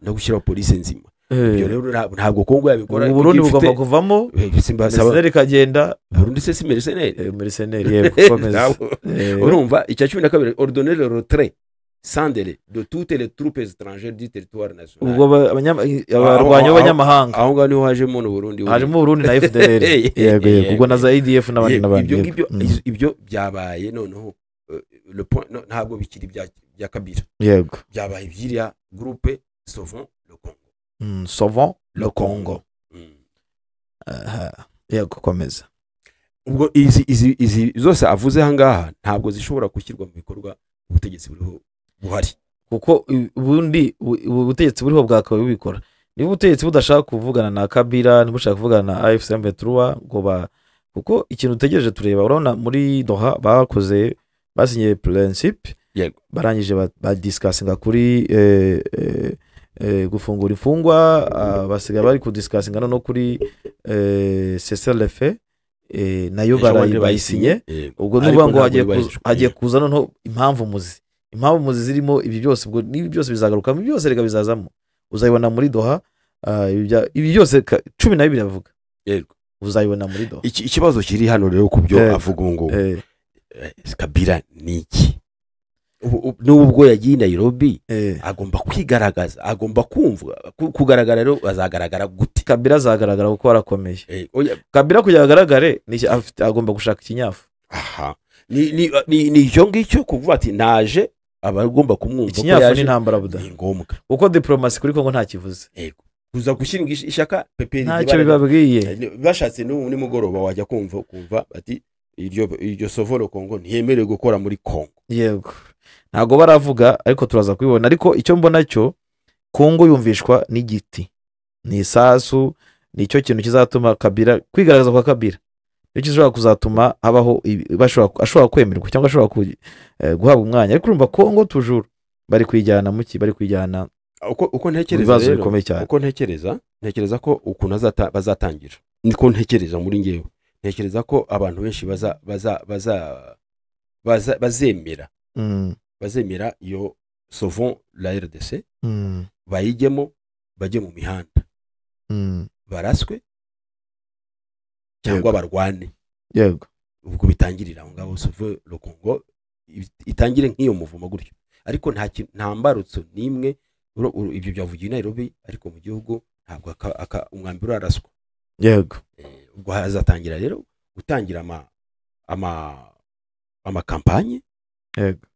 no gushyiraho polisi nzima. ibyo rero ntabwo Kongo yabikora. Burundi bugomba kuvamo mercenaire kagenda. Burundi se si mercenaire yego komeza. urumva icya 12 ordonner le retrait sans délai de toutes les troupes étrangères du territoire national. ubwo abarwanyi b'abanyamahanga aho ngaho niho hajemo no Burundi na FDLR yego ubwo na za ADF n'abandi ibyo byabaye noneho le point ntabwo bikiri bya Kabila, yego byabaye ibyiriya groupe Sauvons le Congo. Sauvons le Congo. yego komeza. ubwo izi zose avuze ahangaha ntabwo zishobora gushyirwa mu bikorwa ubutegetsi buriho buhari, kuko ubundi ubutegetsi buriho bwakabaye bubikora. niba ubutegetsi budashaka kuvugana na Kabila, ntibushaka kuvugana na AFC M23 ngo kuko ikintu utegereje tureba, urabona muri Doha basinye principe, barangije badiscussing kuri gufungura imfungwa, basigaye bari kudiscussing no kuri cessez-le-feu nayo barayisinye. ubwo nuvuga ngo hagiye kuza noneho impamvu muzi zirimo ibi byose, ubwo nibi byose bizagaruka, ibi byose rega bizazamo, uzayibona muri Doha. ibi byose 12 biravuga, yego uzayibona muri Doha. ikibazo kiri hano rero ku byo avuga ngo Kabila niki, n'ubwo yagiye Nairobi agomba kwigaragaza, agomba kugaragara. rero azagaragara gute? Kabila azagaragara kuko arakomeye. Kabila kugira agaragare agomba gushaka ikinyafu. ni icyo ngicyo kuvuga ati naje abagomba kumwumva ko yaje n'intambara buda ni ngombwa, uko diplomasi kuri Kongo nta kivuze. Yego kuza gushyira ishaka PPR ntacyo bibabwiye. bashatse ni mugoroba wajya kumva ati iryo Sauvons le Congo ntiyemerewe gukora muri Kongo. Yego ntago baravuga, ariko turaza kubibona. Ariko icyo mbona cyo Kongo yumvishwa n'igiti, ni isasu, nicyo kintu kizatuma Kabila kwigaragaza kwa Kabila, nicyo kizashobora kuzatuma habaho ashobora kwemerwa cyangwa ashobora guhabwa umwanya. ariko urumva Kongo toujours bari kwijyana bari kwijyana uko ntekereza rero, uko ntekereza ko ukuntu bazatangira, niko ntekereza muri ngewe. Ntekereza ko abantu benshi bazemera iyo Sauvons la RDC, bayijyemo bajye mu mihanda, baraswe cyangwa barwane. Yego ubwo bitangirira aho ngaho Sauvons le Congo itangire nk'iyo muvumo gutyo. ariko nta mbarutso nimwe ibyo byavugiye Nairobi, ariko mu gihugu ntabwo umwambi uraraswa. Yego ubwo hazatangira rero gutangira ama kampanye, yego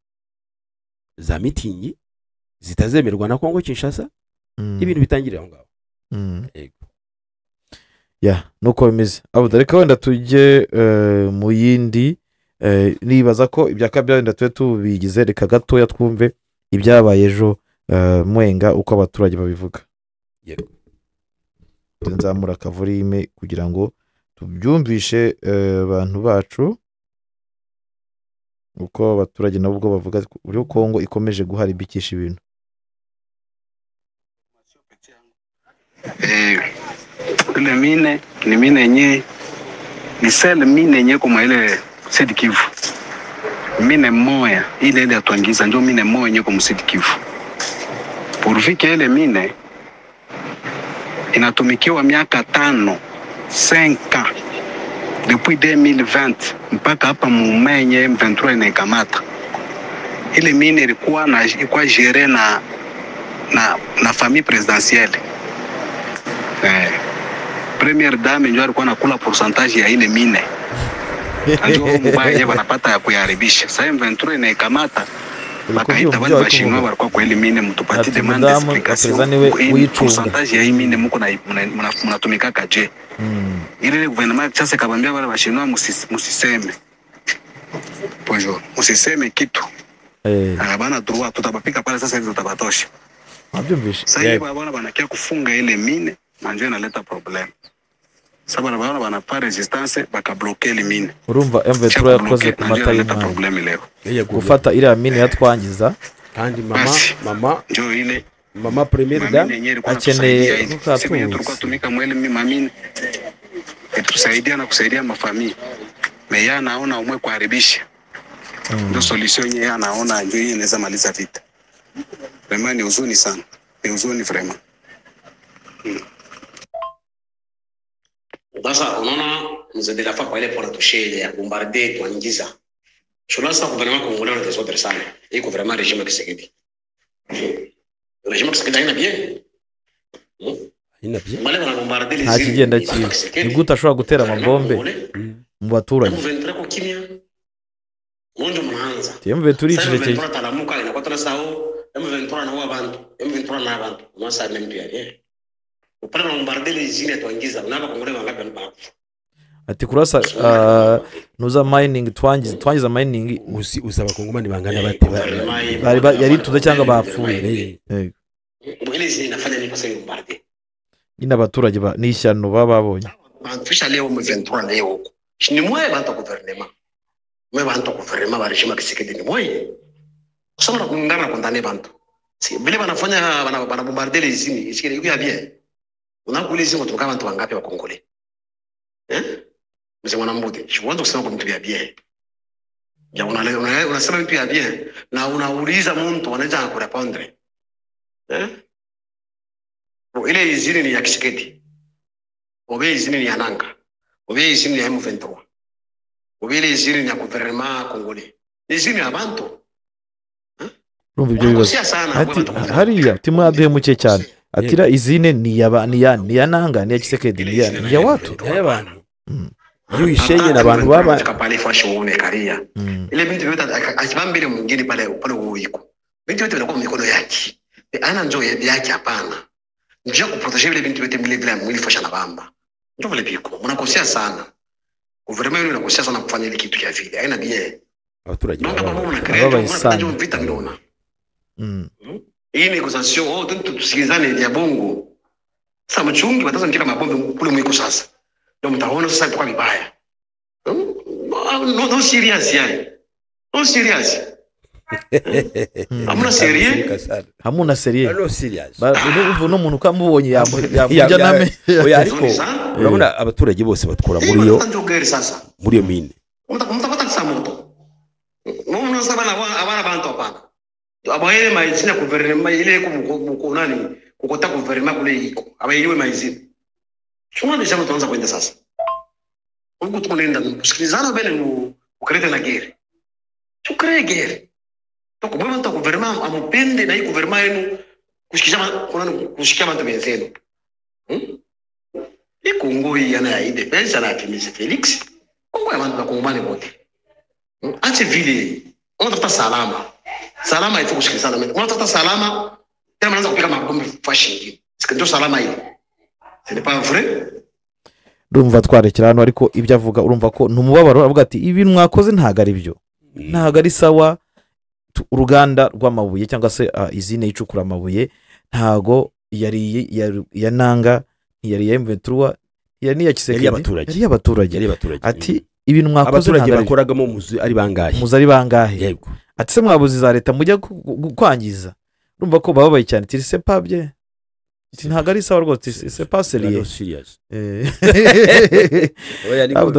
za mitingi zitazemerwa na Kongo Kinshasa, ibintu bitangirira aho ngaho. Yego nuko bimeze. Reka wenda tujye mu yindi, nibaza ko ibya Kabila wenda tubigize, reka gatoya twumve ibyabaye ejo Mwenga uko abaturage babivuga. Yego nzamura akavorime kugira ngo tubyumvishe abantu bacu uko abaturage nabo ubwo bavuga buri Kongo ikomeje guharibikisha ibintu. Ile mine ni mine yenye ni sele mine yenye kama ile Sud Kivu. Mine moya ile atuangiza ndio mine moya yenye kama Sud Kivu. Pourvike ile mine inatumikiwa miaka 5 ans depuis 2020 mpaka hapa mumenye M23 inaikamata. Ile mine ilikuwa gere na famille présidentielle. Première dame ndio alikuwa anakula pourcentage ya ile mine. Ndio mbaya yeye wanapata ya kuharibisha. Sasa M23 inaikamata. Bakaita wale bashinwa walikuwa kwa ile mine mtupatie demand explication. Pourcentage ya hii mine mko na mnatumika kaje. Ile gouvernement sasa kabambia wale bashinwa musiseme. Bonjour, musiseme kitu. Bana droit tutabapika pale sasa hivi tutabatosha. Nabyumvishe. Sasa hivi banakia kufunga ile mine na ndio inaleta problem. Sasa bana pa resistance bakabloke ile mine. Urumva M23 yakoze ku mata y'Imana. Gufata ile mine yatwangiza kandi mama ndio ile mama premier dame akeneye tulikuwa tumika mwele mine itusaidia na kusaidia mafamili. Meya anaona umwe kuharibisha. Ndio solution yenyewe anaona ndio inaweza maliza vita. Vraiment ni huzuni sana. Ni huzuni vraiment. Sasa unaona mzee la kwa ile pour toucher ile ya bombarder tuangiza. Shula sasa gouvernement congolais na desordre sana. Iko vraiment régime Tshisekedi. Régime Tshisekedi haina bien. Haina bien. Male wana bombarder les îles. Hakigenda kibi. Niguta ashobora gutera amabombe mu baturage. M23 ko kimya. Monjo mwanza. Tiembe turishije cyo. M23 talamuka inakuwa tena sao. M23 na abantu. M23 na abantu. Mwasa même bien. Upana bombarder les îles tuangiza. Unaba kongolais wangapi wanabafu. Ati kurasa nuza mining twangiza mining usaba kongomani bangana bate bari yari tuze cyangwa bapfuye. Ile zini nafanya niko sasa bombarder. Ina abaturage ni ishyano bababonye. Bantusha leo M23 leo huko. Ni mwe bantu gouvernement. Mwe bantu gouvernement ba régime Tshisekedi ni mwe. Kusoma kungana kondane bantu. Si vile banafanya bana bombarder les îles, isikile yuko bien. Unakuuliza watu kama watu wangapi wa Kongole? Mzee Mwanambuti, shiwanzo kusema kwa mtu ya bien. Ya unasema mtu ya bien na unauliza mtu anaweza kurepondre. Ile izini ni ya Tshisekedi. Obe izini ni ya Nanga. Obe izini ni ya M23. Obe ile izini ni ya gouvernement Kongole. Izini ya bantu. Rumva ibyo bibazo. Ati hariya timwe aduhemuke cyane. Atira izine ni ya Nanga ni ya Tshisekedi ni ya watu. Ya abantu. Iyo ishenye na bantu baba kapale fashi uone karia. Ile bintu yote akibambile mwingine pale uiko. Bintu yote vinakuwa mikono yake. Ana njoo yake hapana. Njoo kuproteger ile bintu yote mile mwili fasha na bamba. Ndio vile biko. Mnakosea sana. Gouvernement yule anakosea sana kufanya ile kitu ya vile. Haina bien. Abaturage baba vita ndona. Hii negociation tusikilizane ya bongo. Sasa mchungi wataanza mchika mabombe kule mwiko sasa. Ndio mtaona sasa kwa vibaya. No serious yani. No serious. Hamuna serious. Hamuna serious. No serious. No muntu kamubonye yamuja name. Oya ariko urabona abaturage bose batwara muri yo. Muri yo mine. Mtapata kisa moto. Mwana sabana abana bantu hapana. Abaye maizina gouvernement ile ku nani kukota gouvernement kule iko. Abaye maizina. Chuma deja mtaanza kwenda sasa. Huko tunaenda kusikilizana bele ukrete na gere. Tukre gere. Toko bwana mtu gouvernement amupende na hii gouvernement yenu kushikia bantu benzenu. Kongo yana ide pesa na Timise Felix. Kongo ya bantu ba Kongomani wote. Ache vile unataka salama. Salama ifu kusikilizana mimi. Unataka salama tena mnaanza kupika mabombe fashion. Sikindio salama ile. Ce n'est pas vrai. Urumva twarekera hano ariko ibyo avuga urumva ko numubabaro avuga ati ibi mwakoze ntaga ari byo. Ntaga ari sawa uruganda rw'amabuye cyangwa se izine icukura amabuye ntago yari ya Nanga yari ya M23 yari ya Tshisekedi yari abaturage ati ibintu mwakoze abaturage bakoragamo muzi ari bangahe yego ati se mwabuzi za leta mujya kwangiza urumva ko bababaye cyane tiri se pabye ntabwo ari sawa rwose c'est pas sérieux serious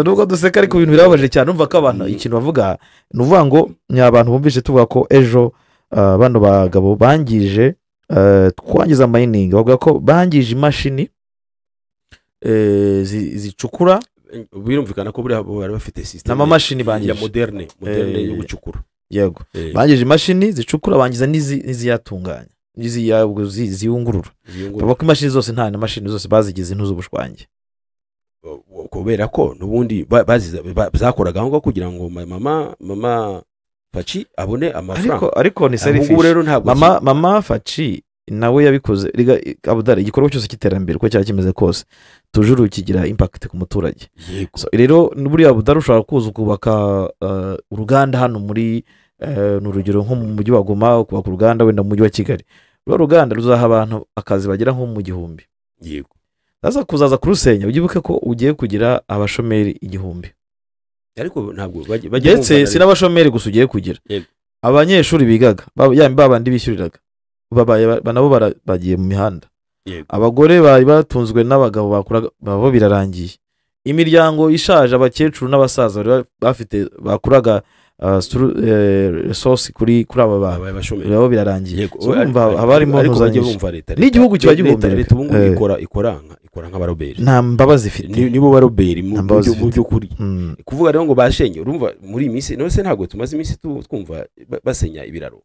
nubwo duseka ariko ibintu birababaje cyane numva ko abantu ikintu bavuga ni uvuga ngo ni abantu bumvise tuvuga ko ejo bano bagabo bangije twangiza mining bavuga ko bangije imashini zicukura birumvikana ko bari bafite system n'amamashini bangije ya moderne yo gucukura yego bangije imashini zicukura bangiza n'iziyatunganya ziyungurura bavuga ko imashini zose nta mashini zose bazigize ntuz'ubushwange kubera ko n'ubundi zakoraga aho kugira ngo mama Faci abone amafaranga ariko ni selfish mama Faci nawe yabikoze Abudari igikorwa cyose cy'iterambere uko cyari kimeze kose tujuru kigira impact ku muturage rero buriya Abudari ushobora kuza ukubaka uruganda hano muri n'urugero nko mu mujyi wa Goma ukubaka uruganda wenda mu mujyi wa Kigali rwo ruganda ruzaha abantu akazi bagera nko mu 1000 yego sasa kuzaza kurusenya ugibuke ko ugiye kugira abashomeri 1000 ariko ntabwo bagetse sinabashomeri gusa ugiye kugira abanyeshuri bigaga babandi bishyuriraga nabo bagiye mu mihanda abagore bari batunzwe n'abagabo bakuraga babo birarangiye imiryango ishaje abakecuru n'abasaza bafite bakuraga resource kuri aba bantu babo birarangiye abarimo n'igihugu kiba gihumbira leta ubu ikora nk'abaroberi nta mbabazi ifite nibo baroberi mu by'ukuri kuvuga rero ngo bashenye urumva muri iyi minsi nose ntabwo tumaze iminsi twumva basenya ibiraro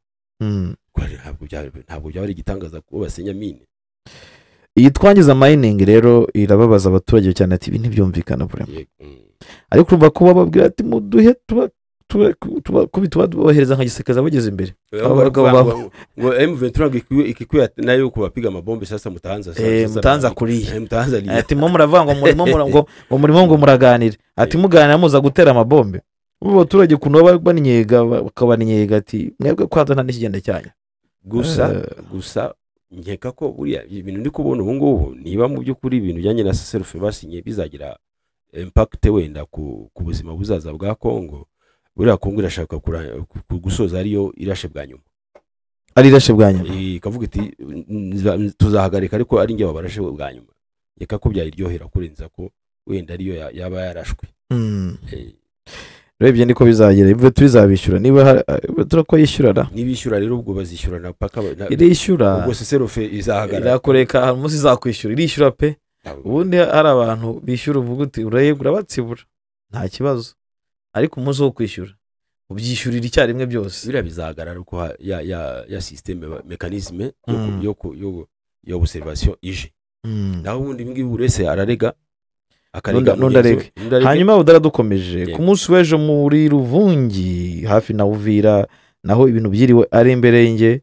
ntabwo byaba ari igitangaza ko basenya mine iyi twangiza mining rero irababaza abaturage cyane ati ibi ntibyumvikana vraiment ariko urumva ko bababwira ati muduhe tubahereza nka gisekaza bageze imbere ngo M23 ikikuya nayo kubapiga mabombe sasa mutanza kuriye ati mo muravuga ngo murimo ngo muraganira ati muganira muza gutera amabombe ubu abaturage kuno baninyega bakabaninyega ati mwebwe kwanza nta n'ikigenda cyanyu gusa nkeka ko buriya ibintu ndi kubona ubu ngubu niba mu by'ukuri ibintu bijyanye na self basinye bizagira impact wenda ku buzima buzaza bwa Kongo buriya Kongo irashaka gusoza ariyo irashe bwa nyuma ari irashe bwa nyuma ikavuga iti tuzahagarika ariko ari nge babarashe bwa nyuma nkeka ko byayiryohera kurenza ko wenda ariyo yaba yarashwe rebye niko bizagira ibyo tuzabishyura niba turako yishyurana nibishyura rero ubwo bazishyurana paka irishyura ubwo seserofe izahagarara irakoreka umunsi izakwishyura irishyura pe ubundi hari abantu bishyura uvuga uti urayegura batsibura nta kibazo ariko umunsi wo kwishyura ubyishyurira icyarimwe byose bira bizahagarara uko ya systeme mechanisme yo observation ije naho ubundi ngibi urese ararega hanyuma udaradukomeje ku munsi w'ejo muri Ruvungi hafi na Uvira naho ibintu byiriwe ari imbere y'inge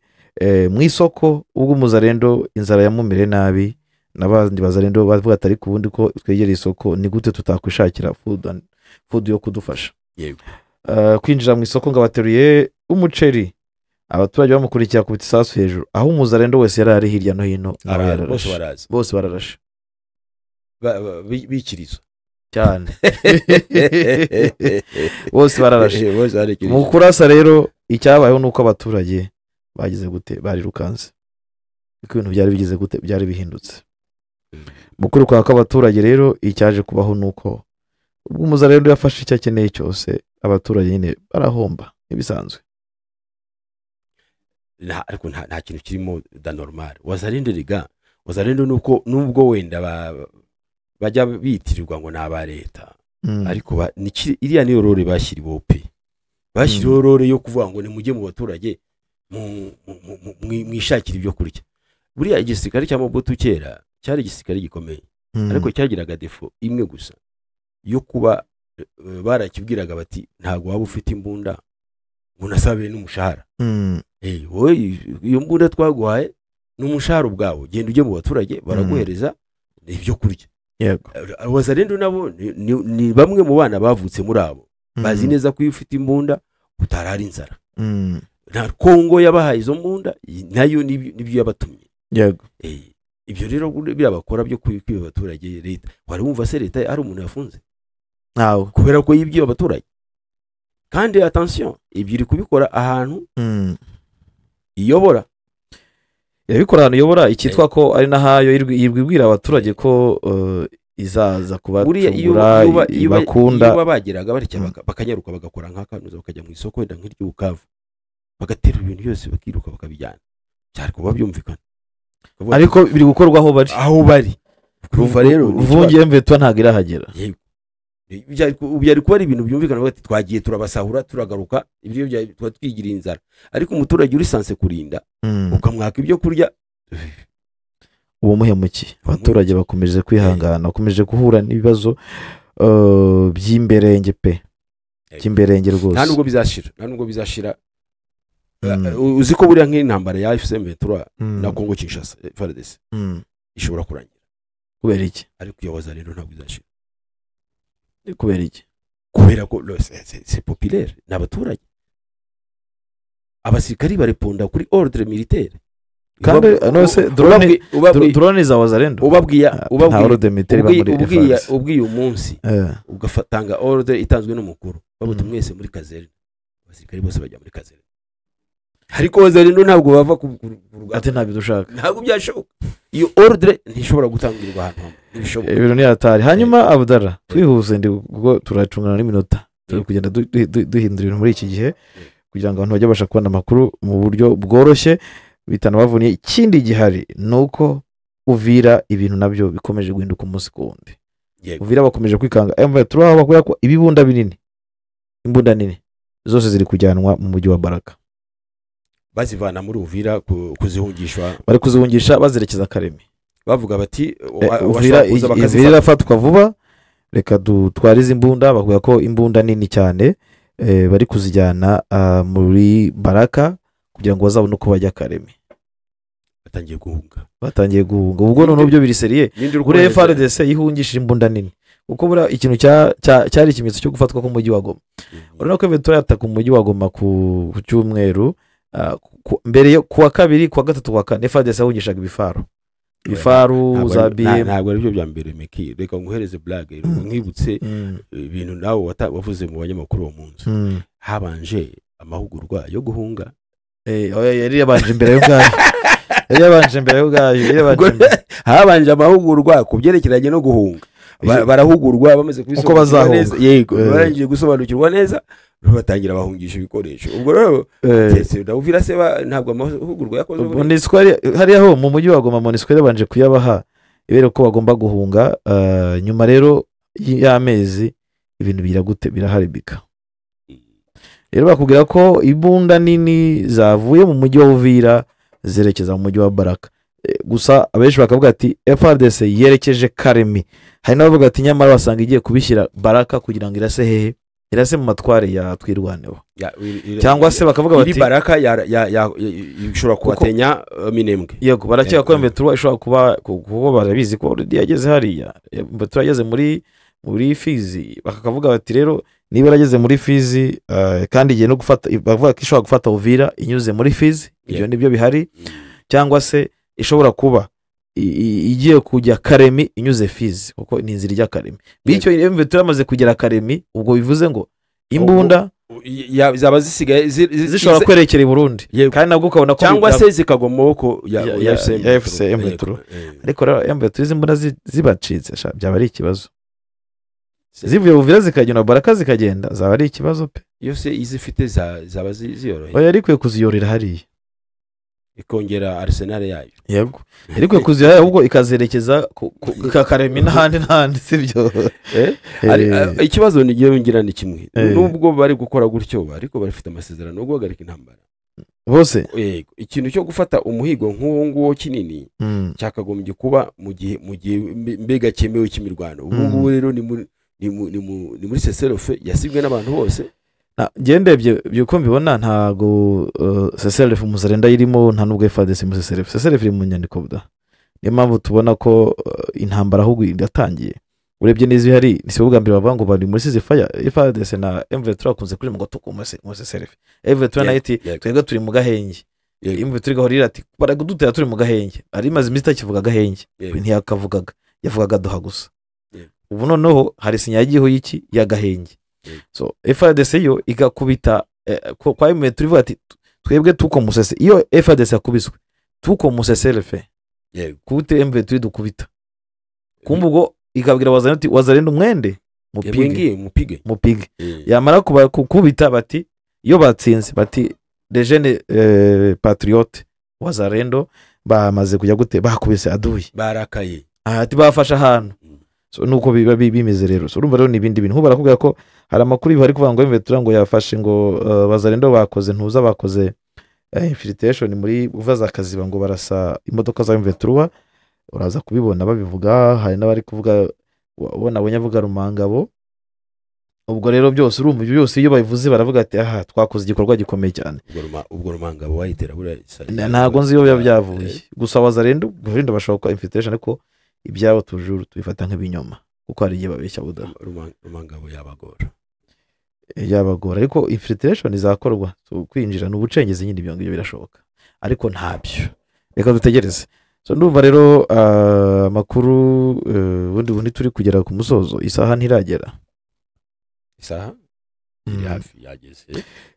mu isoko ubwo umuzarendo inzara yamumire nabi n'abandi bazarendo bavuga atari ku bundi ko twegera isoko ni gute tutakwishakira food yo kudufasha kwinjira mu isoko ngo abateruye umuceri abaturage bamukurikira ku bitisasu hejuru aho umuzarendo wese yari ari hirya no hino bose bararashe bikirizo cyane bose bararashe mu kurasa rero icyabayeho nuko abaturage bagize gute bari rukanze uko ibintu byari bigize gute byari bihindutse mukuru kwa abaturage rero icyaje kubaho nuko ubwo umuzarendo yafashe icyo akeneye cyose abaturage nyine barahomba ibisanzwe ariko nta kintu kirimo da normal wazarendo nuko nubwo wenda bajya bitirirwa ngo naba leta ariko iriya niyo role bashyiriweho pe bashyiriweho role yo kuvuga ngo nimujye mu baturage mwishakira ibyo kurya buriya igisirikare cya Mobutu kera cyari igisirikare gikomeye ariko cyagiraga defo imwe gusa yo kuba barakibwiraga bati ntago waba ufite imbunda munasabe n'umushahara iyo mbunda twaguhaye n'umushahara ubwawo genda ujye mu baturage baraguhereza ibyo kurya abazarendo nabo ni bamwe mu bana bavutse muri abo bazi neza ko iyo ufite imbunda utarara inzara nta Kongo yabahaye izo mbunda nayo nibyo yabatumye ibyo rero birabakora byo kwiba abaturage leta wari wumva se leta ari umuntu yafunze ntawe kubera ko yibye abaturage kandi attention ibyo iri kubikora ahantu iyobora irabikora ahantu iyobora icyitwa ko ari nahayo ibwira abaturage ko izaza kubatungura ibakunda iyo bageraga batya bakanyaruka bagakora nk'akanuza bakajya mu isoko wenda nk'iry'ubukavu bagatera ibintu byose bakiruka bakabijyana cyari kuba byumvikana ariko biri gukorwa aho bari kuva rero uvungiye mvetwa ntabwo irahagera byari kuba ari ibintu byumvikana bati twagiye turabasahura turagaruka ibyo tuba twigiriye inzara ariko umuturage uri sanse kurinda ukamwaka ibyo kurya uwo muhemuki abaturage bakomeje kwihangana bakomeje guhura n'ibibazo by'imberenge by'imberenge rwose nta nubwo bizashira uzi ko buriya nk'intambara ya FCM Ventura na Congo Kinshasa FARDC ishobora kurangira kubera iki ariko iyoboza rero ntabwo izashira kubera iki kubera ko c'est populaire n'abaturage abasirikari bareponda kuri ordre militaire kandi nose drone za wazalendo ubabwiye umunsi ugafatanga ordre itanzwe n'umukuru babuta mwese muri kazerne abasirikari bose bajya muri kazerne ariko wazalendo ntabwo bava ku rugamba ati ntabwo dushaka ntabwo byashoboka iyo ordre ntishobora gutangirwa ahantu bishoboka ibintu ni hatari hanyuma Abdallah twihuse ndi ubwo turacungana n'iminota turi kugenda duhindura ibintu muri iki gihe kugira ngo abantu bajye basha kubona amakuru mu buryo bworoshye bitana bavuniye ikindi gihari nuko Uvira ibintu nabyo bikomeje guhinduka umunsi ku wundi Uvira bakomeje kwikanga turaho bakora ko ibibunda binini imbunda nini zose ziri kujyanwa mu mujyi wa Baraka bazivana muri Uvira kuzihungishwa bari kuzihungisha bazerekeza Karemi bavuga bati Uvira irafatwa vuba reka dutwarize imbunda bavuga ko imbunda nini cyane bari kuzijyana muri Baraka kugira ngo bazabone uko bajya Karemi batangiye guhunga ubwo none byo biri seriye kuri FARDC yihungishije imbunda nini uko bura ikintu cyari ikimenyetso cyo gufatwa ku mujyi wa Goma urabona ko Ventura yataka umujyi wa Goma ku cyumweru mbere yo kuwa kabiri kuwa gatatu kuwa kane FARDC yahungishaga ibifaru za BM ntabwo ari byo bya mbere meki reka nguhereze blague nkibutse ibintu nawe wavuze mu banyamakuru wo munsi habanje amahugurwa yo guhunga yari yabanje imbere y'ubwayo habanje amahugurwa ku byerekeranye no guhunga barahugurwa bamaze kubisobanukirwa neza yego barangije gusobanukirwa neza batangira bahungisha ibikoresho ubwo rero Uvira seba ntabwo amahugurwa yakoze Monisquare hari aho mu mujyi wa Goma Monisquare banje kuyabaha ibere ko bagomba guhunga nyuma rero y'amezi ibintu biraharibika rero bakubwira ko imbunda nini zavuye mu mujyi wa Uvira zerekeza mu mujyi wa Baraka gusa abenshi bakavuga ati FARDC yerekeje Karemi hari n'abavuga ati nyamara basanga igiye kubishyira Baraka kugira ngo irase mu matware ya twirwaneho cyangwa se bakavuga bati Baraka ishobora kubatenya minembwe yego barakeka ko Ventura ishobora kuba barabizi ko yageze hariya Ventura yageze muri Fizi bakavuga bati rero niba yarageze muri Fizi kandi igiye no gufata bavuga ko ishobora gufata Uvira inyuze muri Fizi ibyo nibyo bihari cyangwa se ishobora kuba igiye kujya Karemi inyuze Fizi kuko ni inzira ijya Karemi bityo Ventura amaze kugera Karemi ubwo bivuze ngo imbunda zaba zisigaye zishobora kwerekera i Burundi kandi nabwo ukabona ko cyangwa se zikagwa mu maboko ya FCM Ventura ariko rero Ventura imbunda zibacitse byaba ari ikibazo zivuye Uvira zikagenda Baraka zikagenda zaba ari ikibazo pe yose izifite zaba ziyoroheye oya ariko kuziyorera hariya ikongera arsenal yayo yego ariko kuziyorera ahubwo ikazerekeza ku Karemi n'ahandi sibyo ikibazo nigiye ngira ni kimwe nubwo bari gukora gutyo ariko barifite amasezerano yo guhagarika intambara bose yego ikintu cyo gufata umuhigo nk'uwo nguwo kinini cyakagombye kuba mu gihe mbega cyemewe cy'imirwano ubu rero ni muri seserofe yasibwe n'abantu bose gendebye byuko mbibona ntago seserofe muzarenda irimo nta nubwo FARDC mu seserofe iri mu nyandiko buda niyo mpamvu tubona ko intambara ahubwo iratangiye urebye n'izi hari nisibwa mbere bavuga ngo bari muri Sizifaya FARDC na M23 kunze kuri ngo tukumase mu seserofe M23 na iti twebwe turi mu gahenge M23 gahorira ati baragudutera turi mu gahenge ari maze imista kivuga gahenge ntiyakavugaga yavugaga duha gusa ubu noneho hari sinya yagiyeho y'iki ya gahenge so FARDC yo igakubita kwa M23 ati twebwe tuko musese iyo FARDC yakubiswe tukomuse selfe yego kute M23 dukubita kumva ubwo ikabwira wazarendo ati wazarendo mwende mupige yamara kubita bati iyo batsinze bati les jeunes patriotes wazarendo bamaze kujya gute bakubise aduye barakaye ati bafasha ahantu so nuko biba bimeze rero so urumva rero nibindi bintu barakubwira ko hari amakuru bari kuvuga ngo M23 ngo yafashe ngo bazarendo bakoze ntuza bakoze infiltration muri uvaza akaziba ngo barasa imodoka za M23 uraza kubibona babivuga hari n'abari kuvuga ubona abanyavuga Rumangabo ubwo rero byose urumva byose iyo babivuze baravuga ati aha twakoze igikorwa gikomeye cyane ubwo Rumangabo wayitera bura ntago nzi iyo byavuye gusa wazarendo bashobora infiltration ariko ibyabo tujuru tubifata nk'ibinyoma kuko hari igihe babeshya buda Rumangabo yabagora ariko infiltration izakorwa kwinjira n'ubucengezi nyine ibyo ngibyo birashoboka ariko ntabyo reka dutegereze so ndumva rero makuru ubundi turi kugera ku musozo isaha ntiragera isaha hafi yageze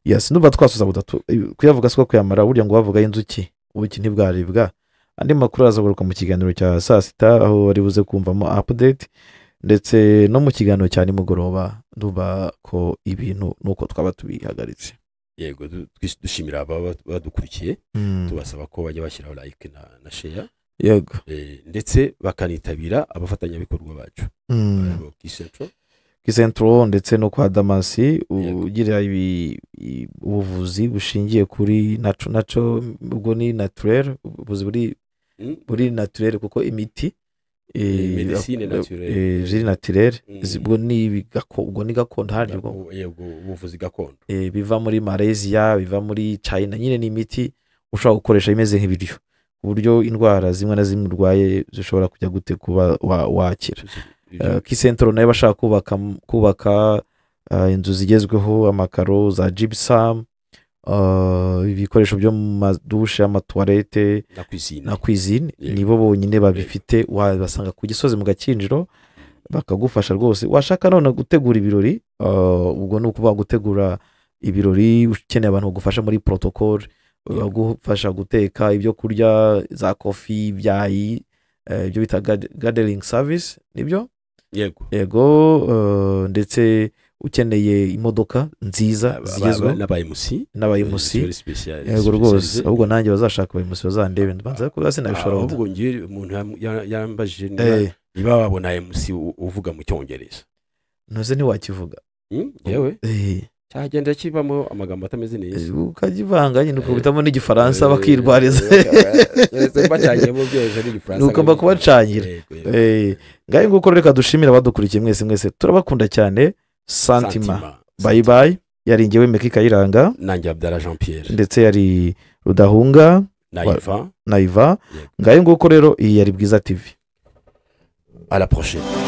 yes ndumva twasoza butatu kuyavuga siko kuyamara burya ngo bavuga inzuki ubuki ntibwaribwa andi makuru azaguruka mu kiganiro cya saa sita aho wari buze kumvamo update ndetse no mu kiganiro cya nimugoroba ndumva ko ibintu nuko twaba tubihagaritse yego dushimira badukurikiye tubasaba ko bajya bashyiraho like na share yego ndetse bakanitabira abafatanyabikorwa bacu Kisentro ndetse no kwa Damasi ugira ubuvuzi bushingiye kuri naco ubwo ni naturel ubuvuzi buri naturel kuko imiti medicine naturelle ziri naturel ubwo ni gakondo haryo ubuvuzi gakondo biva muri Malaysia biva muri China nyine ni imiti ushobora gukoresha imeze nk'ibiryo uburyo indwara zimwe na zimwe urwaye zishobora kujya gute kuba wakira Kisentro nayo bashaka kubaka inzu zigezweho amakaro za gypsum ibikoresho byo mu madushe amatoilette na cuisine nibo bonyine babifite wabasanga ku Gisozi mu Gakinjiro bakagufasha rwose washaka none gutegura ibirori ubwo ni ukuvuga gutegura ibirori ukeneye abantu bagufasha muri protocol bagufasha guteka ibyo kurya za coffee byayi ibyo bita gathering service nibyo yego ndetse ukeneye imodoka nziza zigezweho n'abayimusi yego rwose ahubwo nanjye bazashaka abayimusi bazandebe mbanza ko gase nabishora ahubwo ngiye umuntu yambajije niba babona abayimusi uvuga mu Cyongereza noze ntiwakivuga yewe cyagenda kibamo amagambo atameze neza ukagivanga nyine ukubitamo n'igifaransa bakirwariza nuko bakubacangira ngaye nguko reka dushimira abadukurikiye mwese turabakunda cyane Santima bye bye yari ngewe Meki Kayiranga nanjye Abdallah Jean Pierre ndetse yari Rudahunga Naiva ngaye nguko rero iyi yari Bwiza TV à la prochaine.